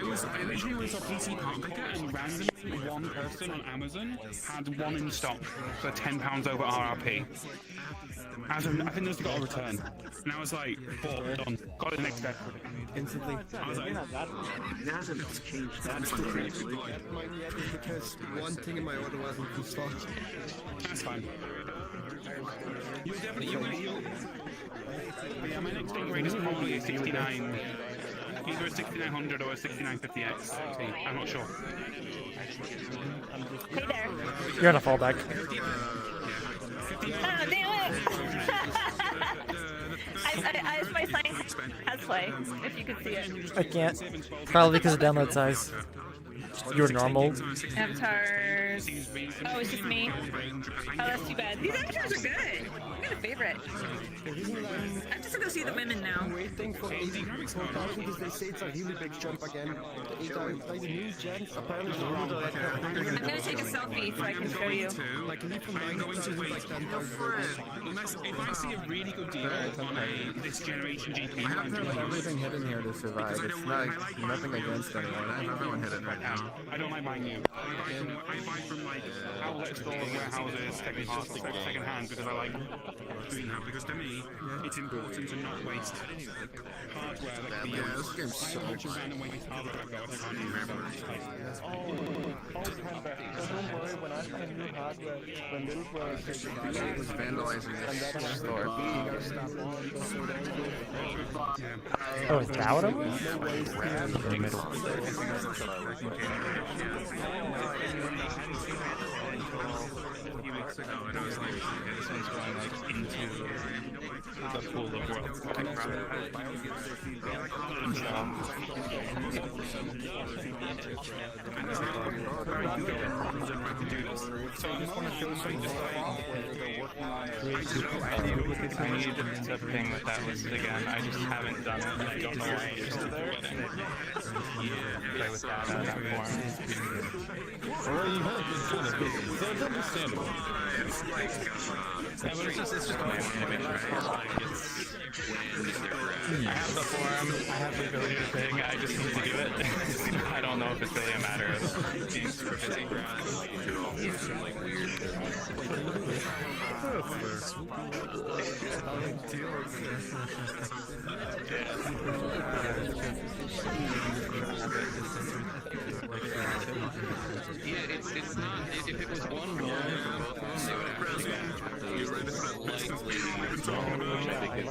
originally was a PC part picker, and randomly one person on Amazon had one in stock for £10 over RRP. I think those got a return. And I was like, bought, done. Got it next day. Instantly. I was like, it hasn't changed that much. Because one thing in my order wasn't in stock. That's fine. You definitely. Yeah, my next thing grade is probably a 69. Either a 6900 or a 6950X. I'm not sure. Hey there. You're on a fallback. Oh, damn it! I have my sign has play, if you could see it. I can't. Probably because of download size. Your normal. Avatars. Oh, it's just me. Oh, that's too bad. These avatars are good. I'm gonna favorite. I'm just gonna go see the women now. Waiting for 84,000 because they say it's a really big jump again. The new gens apparently I'm gonna take a selfie so I can show you. Like leave from 9 to like 10,000. If I see a really good deal on this generation GP, I have to have everything hidden here to survive. It's like nothing against anyone. I have everyone hidden right now. I don't like buying new. I buy from like outlet stores, warehouses, second hand because I like doing that. Because to me, it's important to not waste hardware that can be used. This game's so much random waste hardware I got. When I find new hardware, when little boy says He's vandalizing this store. Oh, is that what it was? In the middle. A few weeks ago, and I was like, okay, this one's going like into the pool of worlds. So I just want to show some I need to ping with that list again. I just haven't done it. I don't know why. It's just forgetting. Play with that form. Well, you have been kind of busy, so it's understandable. Yeah, but it's just my image, right? I have the forum, I have the ability to ping, I just need to do it. I don't know if it's really a matter of being super busy. Yeah, it's not. If it was one wall for both of them, they would actually which I think is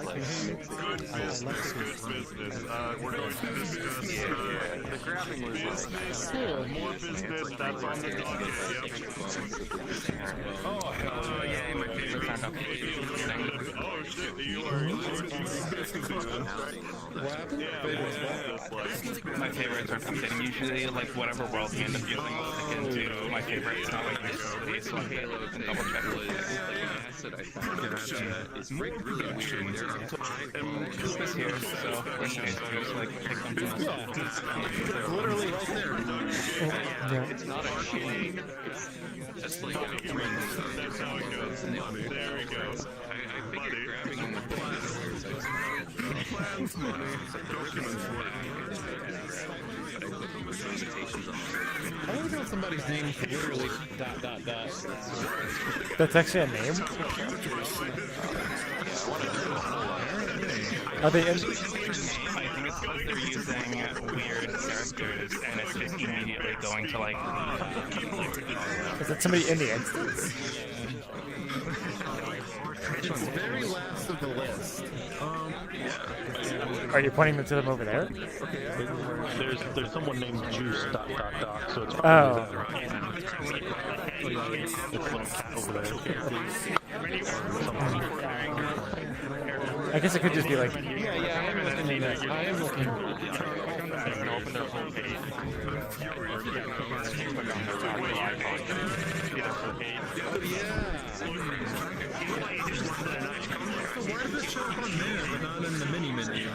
We're going to discuss the grabbing was more business that's on the docket. Oh, yeah, my favorite. Oh shit, you are My favorites are something usually like whatever world we end up using will stick into my favorites, not like this one. Double check. It's really weird. There are This here, so just like pick something else. literally right there. It's not a shame. It's just like that's how it goes. There we go. I figured grabbing on the Plans money. Documents I don't know somebody's name is literally ... That's actually a name? Are they in? I think it's because they're using weird characters and it's just immediately going to like... Is that somebody in the instance? It's very last of the list. Are you pointing to them over there? There's someone named Juice ... so it's Oh. I guess it could just be like... Yeah, I am looking at that. I am looking open their whole page. Why does it show up on there but not in the mini menu?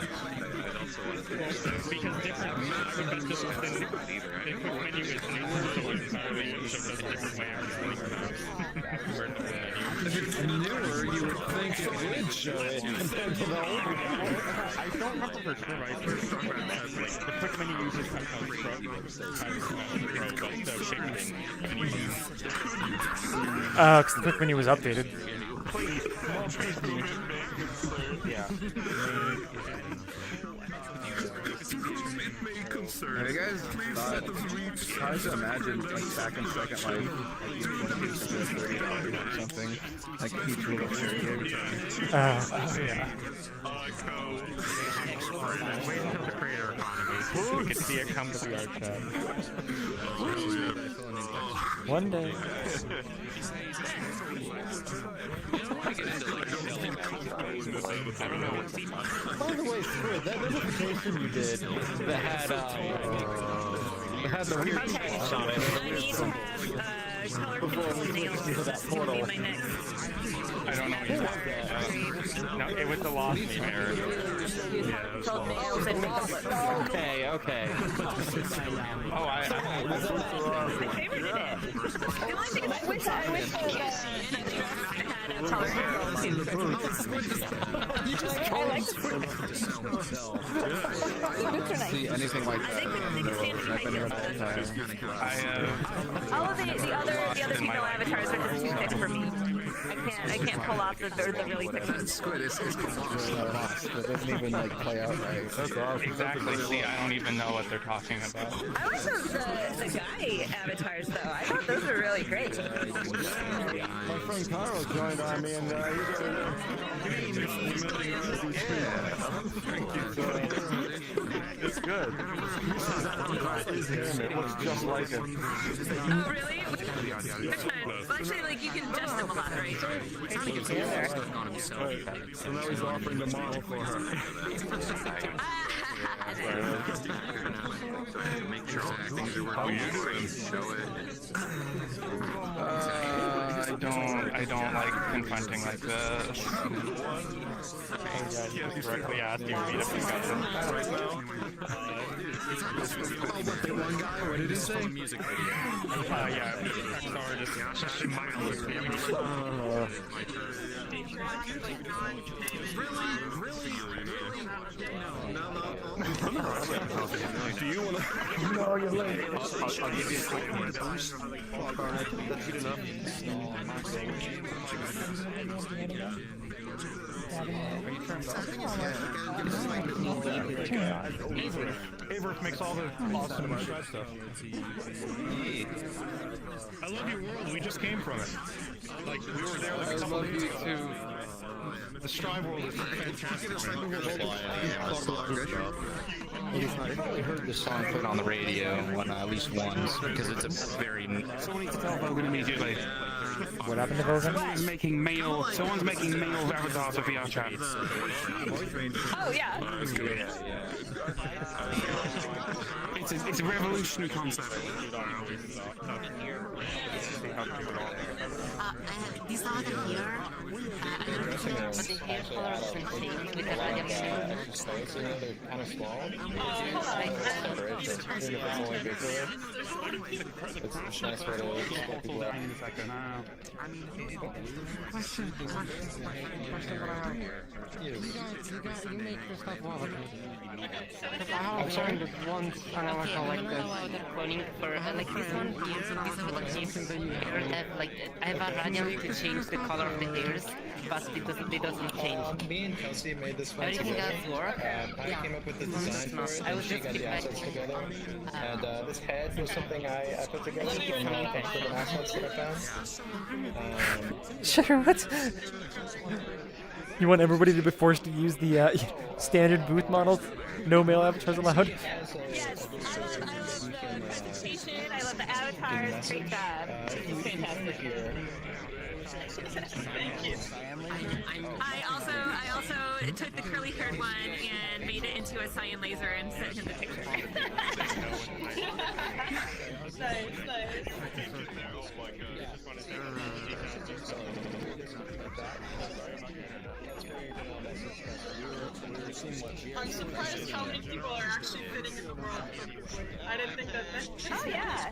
Because different menu is If it's newer, you would think it would show it compared to the old one. I don't remember for sure, right? The quick menu uses Oh, because the quick menu was updated. Yeah. Have you guys tried to imagine like back in Second Life, like each one of these for $30 or something, like each little area? Yeah. Wait until the creator economy. We can see it come to the VRChat. One day. By the way, Squid, that notification you did that had the weird spots on it. Before we switched to that portal. I don't know what you said. No, it was the lost name Okay, okay. Oh, My favorite in it. The only thing is I wish had a color See anything like that? I've been here the whole time. all of the other female avatars are just too thick for me. I can't pull off the really thick ones. Squid is lost. It doesn't even like play out right. Exactly. See, I don't even know what they're talking about. I like the guy avatars though. I thought those were really great. My friend Carl joined on me and It's good. It looks just like it. Oh really? Which one? Well, actually, like you can adjust them a lot, right? So now he's offering the model for her. Make sure that things are working. Show it. I don't like confronting like this. Directly asked you Meetup discussion. One guy, what did he say? Music video. Yeah, sorry, just Do you want to? No, you're late. I'll give you a quick boost. That's good enough. Averiff makes all the awesome shred stuff. I love your world. We just came from it. Like we were there like a couple days ago. The Strive world is fantastic. I've probably heard this song put on the radio at least once because it's a very. Someone needs to tell Vogan immediately. What happened to Vogan? Someone's making male avatars of VRChat. Oh yeah. It's a revolutionary concept. This avatar here, I don't know, but the hair color doesn't change with the radial shape. They're kind of small. It's nice for the people out. Question that I have. You make this stuff well, okay? Because I have joined it once and I was like this. Cloning for like this one here, this avatar I have a radial to change the color of the hairs, but it doesn't change. Me and Kelseu made this one Everything together. else work. I came up with the design for it, and she got the assets together. And this head was something I put together from the assets that I found. Sure, what? You want everybody to be forced to use the standard booth model? No male avatars allowed? Yes, I love the presentation. I love the avatars. Great job. It's fantastic. Thank you. I also took the curly haired one and made it into a cyan laser and sent him the picture. Nice. I'm surprised how many people are actually fitting in the world. I didn't think that. Oh yeah.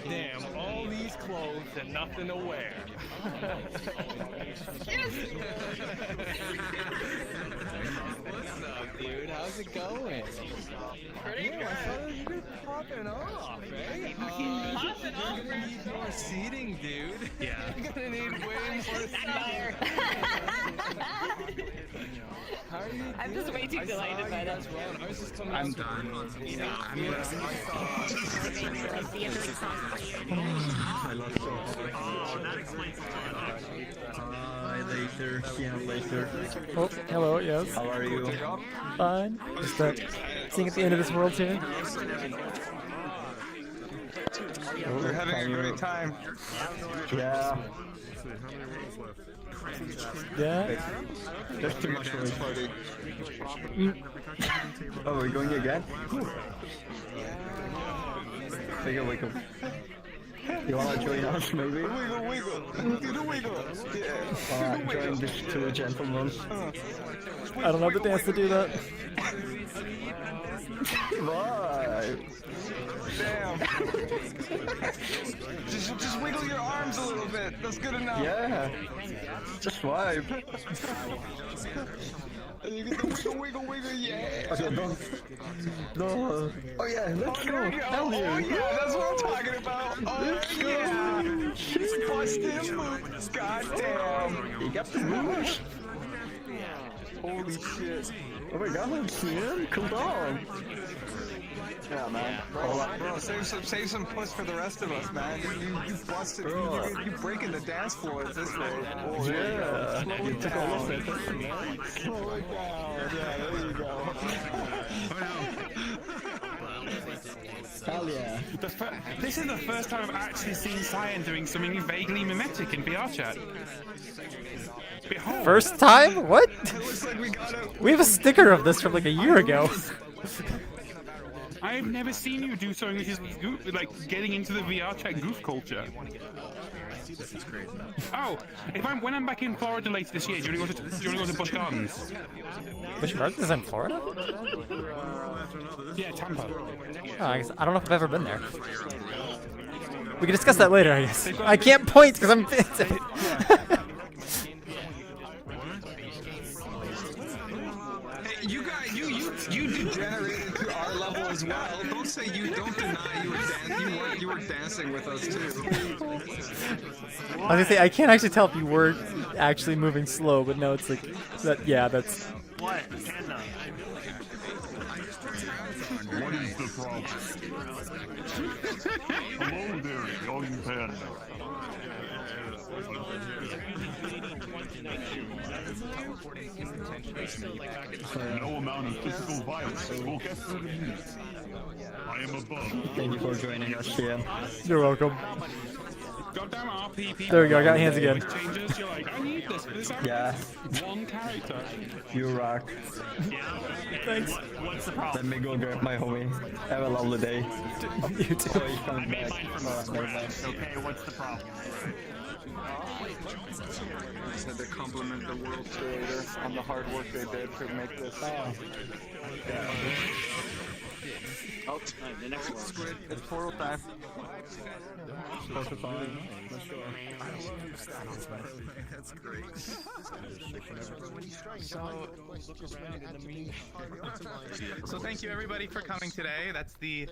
Damn, all these clothes and nothing to wear. What's up, dude? How's it going? Pretty good. You were popping off, right? Popping off. You're gonna need more seating, dude. Yeah. You're gonna need way more seating. I'm just way too delighted by that. I'm done. I love you. Oh, that explains Hi, later. Yeah, later. Oh, hello, yes. How are you? Fine. Just seeing at the end of this world here. We're having a great time. Yeah. Yeah. That's too much for a party. Oh, we're going again? Wiggle. You wanna join us, maybe? Wiggle. Do the wiggle. Yeah. Alright, join these two gentlemen. I don't know the dance to do that. Vibe. Damn. just wiggle your arms a little bit. That's good enough. Yeah. Just vibe. You get the wiggle, yeah. Okay, don't. No. Oh yeah, let's go. Hell yeah. Oh yeah, that's what I'm talking about. Oh yeah. She's busting moves. Goddamn. You got the moves. Holy shit. Oh my god, man. Cool down. Yeah, man. Bro, save some puss for the rest of us, man. You busted. You breaking the dance floor at this rate. Oh, yeah. You took all of it. Slow it down. Yeah, there you go. Hell yeah. This is the first time I've actually seen Cyan doing something vaguely mimetic in VRChat. Behold. First time? What? We have a sticker of this from like a year ago. I've never seen you do something which is like getting into the VRChat goof culture. Oh, when I'm back in Florida later this year, do you want to go to Busch Gardens? Busch Gardens is in Florida? Yeah, Tampa. Oh, I don't know if I've ever been there. We can discuss that later, I guess. I can't point because I'm busy. You degenerated to our level as well. Don't say don't deny you were dancing with us too. I was gonna say, I can't actually tell if you were actually moving slow, but no, it's like, that's... What? Panda. What is the problem? Hello there, young panda. No amount of physical violence will get through to me. I am above. Thank you for joining us, Ian. You're welcome. Goddamn RP. There we go, I got hands again. Changes, you're like, I need this, but this Yeah. one character. You rock. Thanks. What's the problem? Let me go grab my homie. Have a lovely day. You too. Oh, he's coming back. Okay, what's the problem? Said to compliment the world creator on the hard work they did to make this. Oh, the next one. Squid, it's portal time. That's great. So thank you everybody for coming today. That's the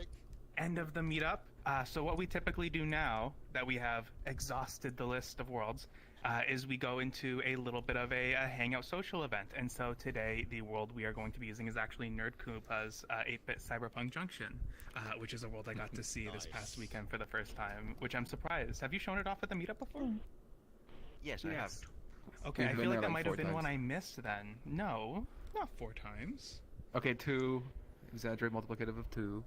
end of the meetup. So what we typically do now that we have exhausted the list of worlds is we go into a little bit of a hangout social event. And so today the world we are going to be using is actually Nerd Koopa's 8-bit Cyberpunk Junction, which is a world I got to see this past weekend for the first time, which I'm surprised. Have you shown it off at the meetup before? Yes, I have. Okay, I feel like that might have been one I missed then. No, not 4 times. Okay, 2. Exaggerate multiplicative of 2,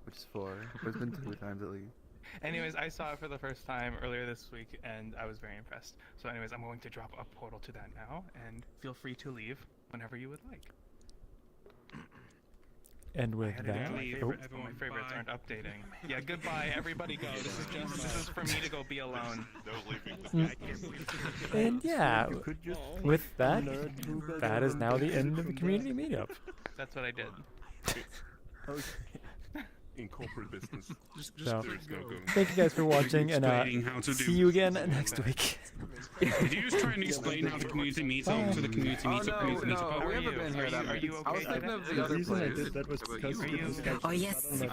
which is 4. It's been 2 times at least. Anyways, I saw it for the first time earlier this week, and I was very impressed. So anyways, I'm going to drop a portal to that now, and feel free to leave whenever you would like. And with that, My favorites aren't updating. Yeah, goodbye. Everybody go. This is for me to go be alone. and yeah, with that, that is now the end of the community meetup. That's what I did. In corporate business. So, thank you guys for watching, and see you again next week. Did you just try and explain how the community meetup to the community meetup? No, we haven't been here that much. I was thinking of the other place. Oh yes.